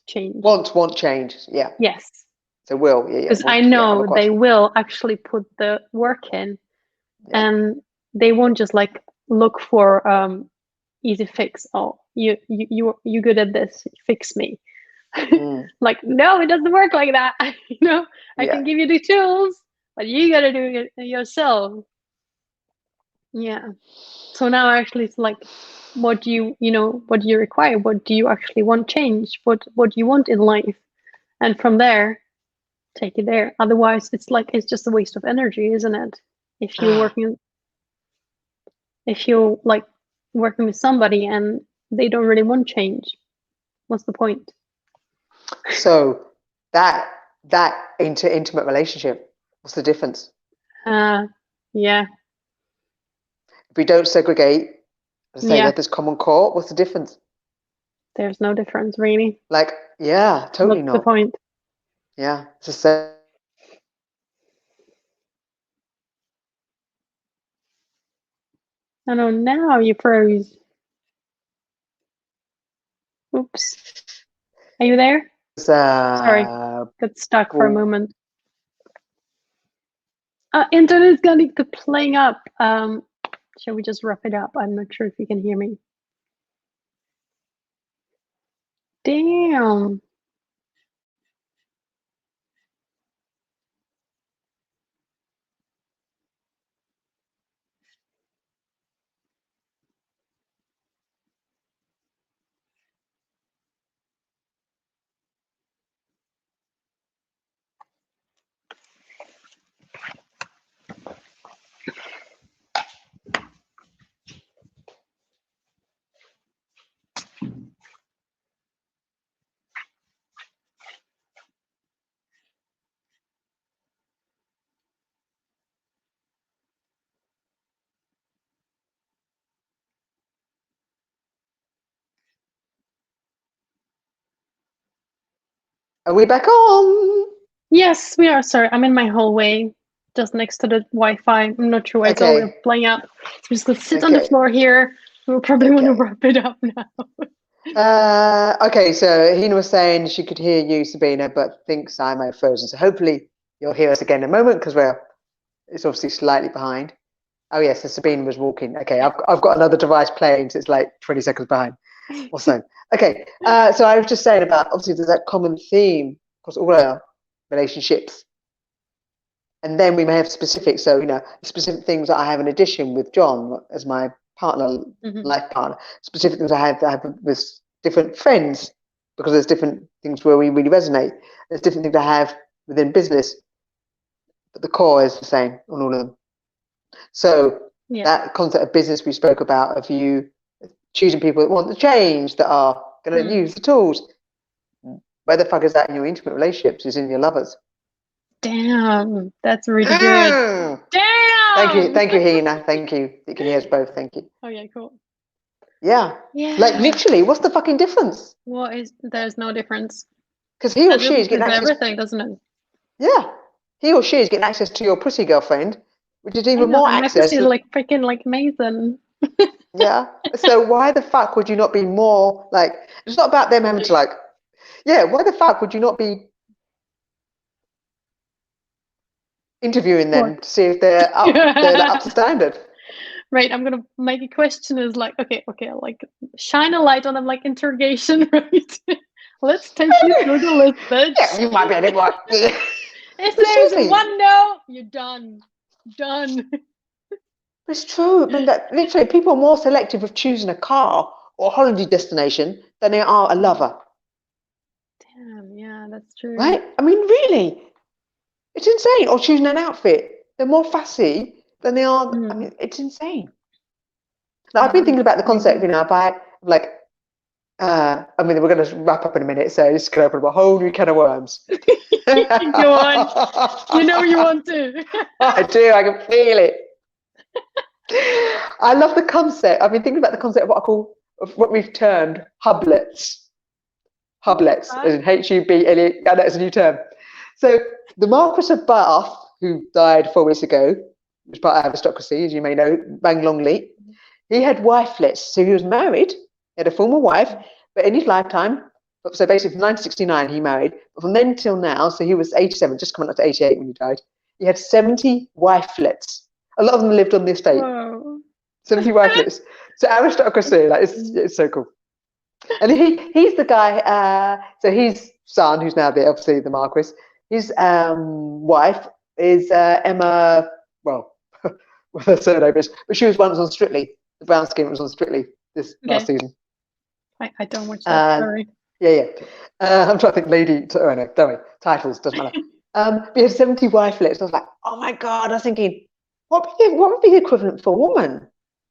change. Want change, yeah. Yes. So will, because I know they will actually put the work in, and they won't just like look for easy fix. Oh, you good at this? Fix me. Like, no, it doesn't work like that. I can give you the tools, but you gotta do it yourself. So now actually it's like, what do you require? What do you actually want change? What do you want in life? And from there, take it there. Otherwise it's just a waste of energy, isn't it? If you're working with somebody and they don't really want change, what's the point? So that intimate relationship, what's the difference? If we don't segregate and say that there's common core, what's the difference? There's no difference, really. Like, totally What's the point? Yeah, it's the same. Oh no, now you froze. Oops. Are you there? Sorry, got stuck for a moment. Internet's going to playing up. Shall we just wrap it up? I'm not sure if you can hear me. Damn. Are we back on? Yes, we are. Sorry, I'm in my hallway, just next to the Wi-Fi. I'm not sure why it's all playing up. So I'm just gonna sit on the floor here. We'll probably want to wrap it up now. Okay, so Hina was saying she could hear you, Sabina, but thinks I might have frozen. So hopefully you'll hear us again in a moment because it's obviously slightly behind. Oh yes, so Sabina was walking. Okay, I've got another device playing, so it's like 20 seconds behind or so. Okay, so I was just saying about obviously there's that common theme across all our relationships, and then we may have specific. So specific things that I have in addition with John as my partner, life partner. Specific things I have with different friends because there's different things where we really resonate. There's different things I have within business, but the core is the same on all of them. So that concept of business we spoke about, of you choosing people that want the change, that are going to use the tools. Where the fuck is that in your intimate relationships? Is in your lovers. Damn, that's really good. Damn. Thank you, Hina. Thank you. You can hear us both. Thank you. Okay, cool. Yeah. Like literally, what's the fucking difference? There's no difference. Because he or she is getting access to everything, doesn't it? Yeah. He or she is getting access to your pussy, girlfriend, which is even more access. My pussy is like freaking like Mason. Yeah. So why the fuck would you not be more like? It's not about them having to like. Yeah. Why the fuck would you not be interviewing them to see if they're up to standard? Right, I'm gonna make a question is like, okay, like shine a light on them, like interrogation, right? Let's take you through the list, bitch. Yeah, you might be a bit more. If there's one no, you're done. Done. It's true. I mean, that literally, people are more selective of choosing a car or holiday destination than they are a lover. Damn, yeah, that's true. Right? I mean, really, it's insane. Or choosing an outfit, they're more fussy than they are. I mean, it's insane. Now, I've been thinking about the concept, if I like, I mean, we're going to wrap up in a minute, so this could open up a whole new can of worms. Go on. You know you want to. I do. I can feel it. I love the concept. I've been thinking about the concept of what we've termed hublets. Hublets, as in H-U-B-L-E. Yeah, that's a new term. So the Marquis of Bath, who died 4 weeks ago, was part of aristocracy, as you may know, Bang Longleat. He had wifelets. So he was married, he had a former wife, but in his lifetime, so basically from 1969 he married, but from then till now, so he was 87, just coming up to 88 when he died, he had 70 wifelets. A lot of them lived on the estate. Whoa. 70 wifelets. So aristocracy, like it's so cool. And he's the guy, so his son, who's now obviously the Marquis, his wife is Emma, well, what her surname is, but she was once on Strictly. The brown skin was on Strictly this last season. I don't watch that, sorry. Yeah. I'm trying to think no, don't worry, titles, doesn't matter. We had 70 wifelets. I was like, oh my God, I was thinking, what would be the equivalent for a woman?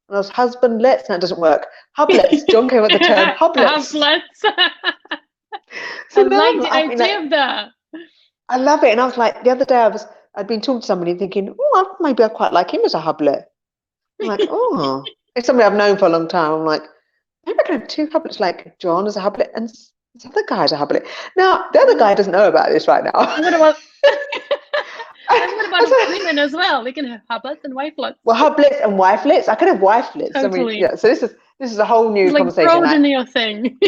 And I was husbandlets, and that doesn't work. Hublets, John came up with the term hublets. Hublets. So I like the idea of that. I love it. And I was like, the other day I'd been talking to somebody thinking, oh, maybe I quite like him as a hublet. I'm like, oh, it's somebody I've known for a long time. I'm like, maybe I can have two hublets, like John as a hublet and this other guy as a hublet. Now, the other guy doesn't know about this right now. And what about women as well? We can have hublets and wifelets. Well, hublets and wifelets. I could have wifelets. Totally. I mean, yeah. So this is a whole new conversation. Broaden your thing.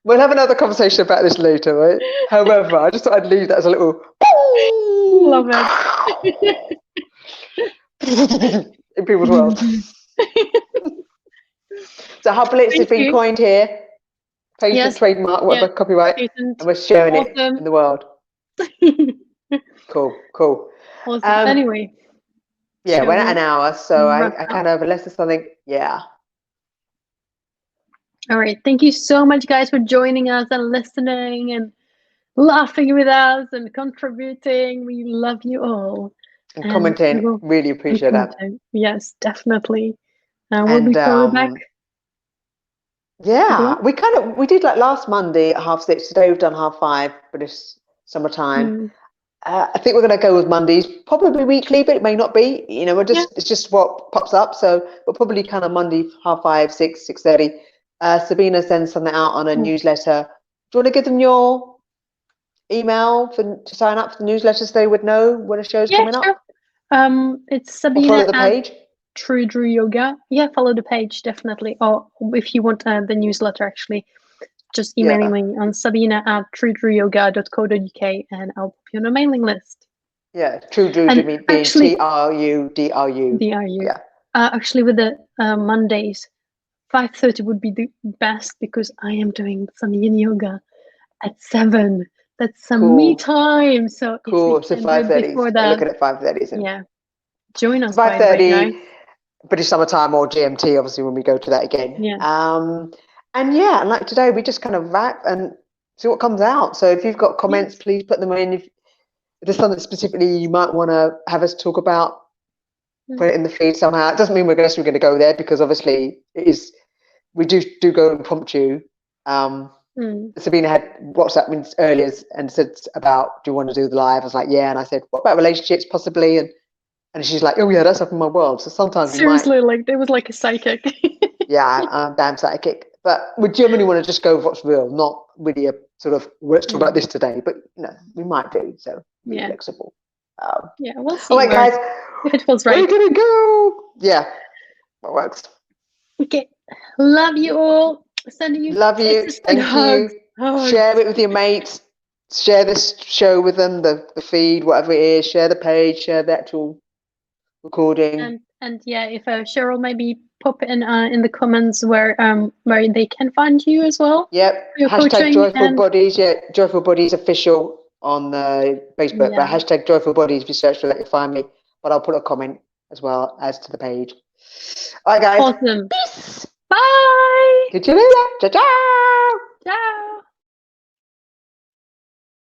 We'll have another conversation about this later, right? However, I just thought I'd leave that as a little. Love it. In people's world. So hublets has been coined here. Patent, trademark, whatever, copyright, and we're sharing it in the world. Cool. Awesome. Anyway. Yeah, we're at an hour, so I kind of, unless there's something, yeah. All right. Thank you so much, guys, for joining us and listening and laughing with us and contributing. We love you all. And commenting. Really appreciate that. Yes, definitely. We'll be back. Yeah, we did like last Monday at 6:30. Today we've done 5:30, but it's summertime. I think we're going to go with Mondays, probably weekly, but it may not be. You know, it's just what pops up. So we'll probably kind of Monday 5:30, 6:30. Sabina sends something out on a newsletter. Do you want to give them your email to sign up for the newsletter so they would know when a show's coming up? It's Sabina. Or follow the page. True Yoga. Yeah, follow the page definitely. Or if you want the newsletter, actually, just emailing me on sabina@trueyoga.co.uk and I'll put you on a mailing list. Yeah, True Drew being TRUDRU. Yeah. Actually, with the Mondays, 5:30 would be the best because I am doing some yin yoga at 7. That's some me time. So cool. So 5:30. Looking at 5:30. Yeah. Join us. 5:30 British summertime or GMT, obviously, when we go to that again. Yeah. And like today, we just kind of wrap and see what comes out. So if you've got comments, please put them in. If there's something specifically you might want to have us talk about, put it in the feed somehow. It doesn't mean we're going to go there because obviously we do go impromptu. Sabina had WhatsApp me earlier and said about, do you want to do the live? I was like, yeah. And I said, what about relationships possibly? And she's like, oh yeah, that's up in my world. So sometimes seriously, like there was like a psychic. Yeah, I'm damn psychic. But we generally want to just go with what's real, not really a sort of let's talk about this today. But we might do. So be flexible. We'll see. All right, guys. If it feels right. We're gonna go. Yeah, that works. Okay, love you all. Sending you. Love you. Thank you. Share it with your mates. Share this show with them. The feed, whatever it is. Share the page. Share the actual recording. And if Cheryl maybe pop in the comments where they can find you as well. Yep. Hashtag Joyful Bodies. Yeah, Joyful Bodies official on Facebook. But hashtag Joyful Bodies. If you search for that, you'll find me. But I'll put a comment as well as to the page. All right, guys. Awesome. Peace. Bye. Catch you later. Ciao. Ciao.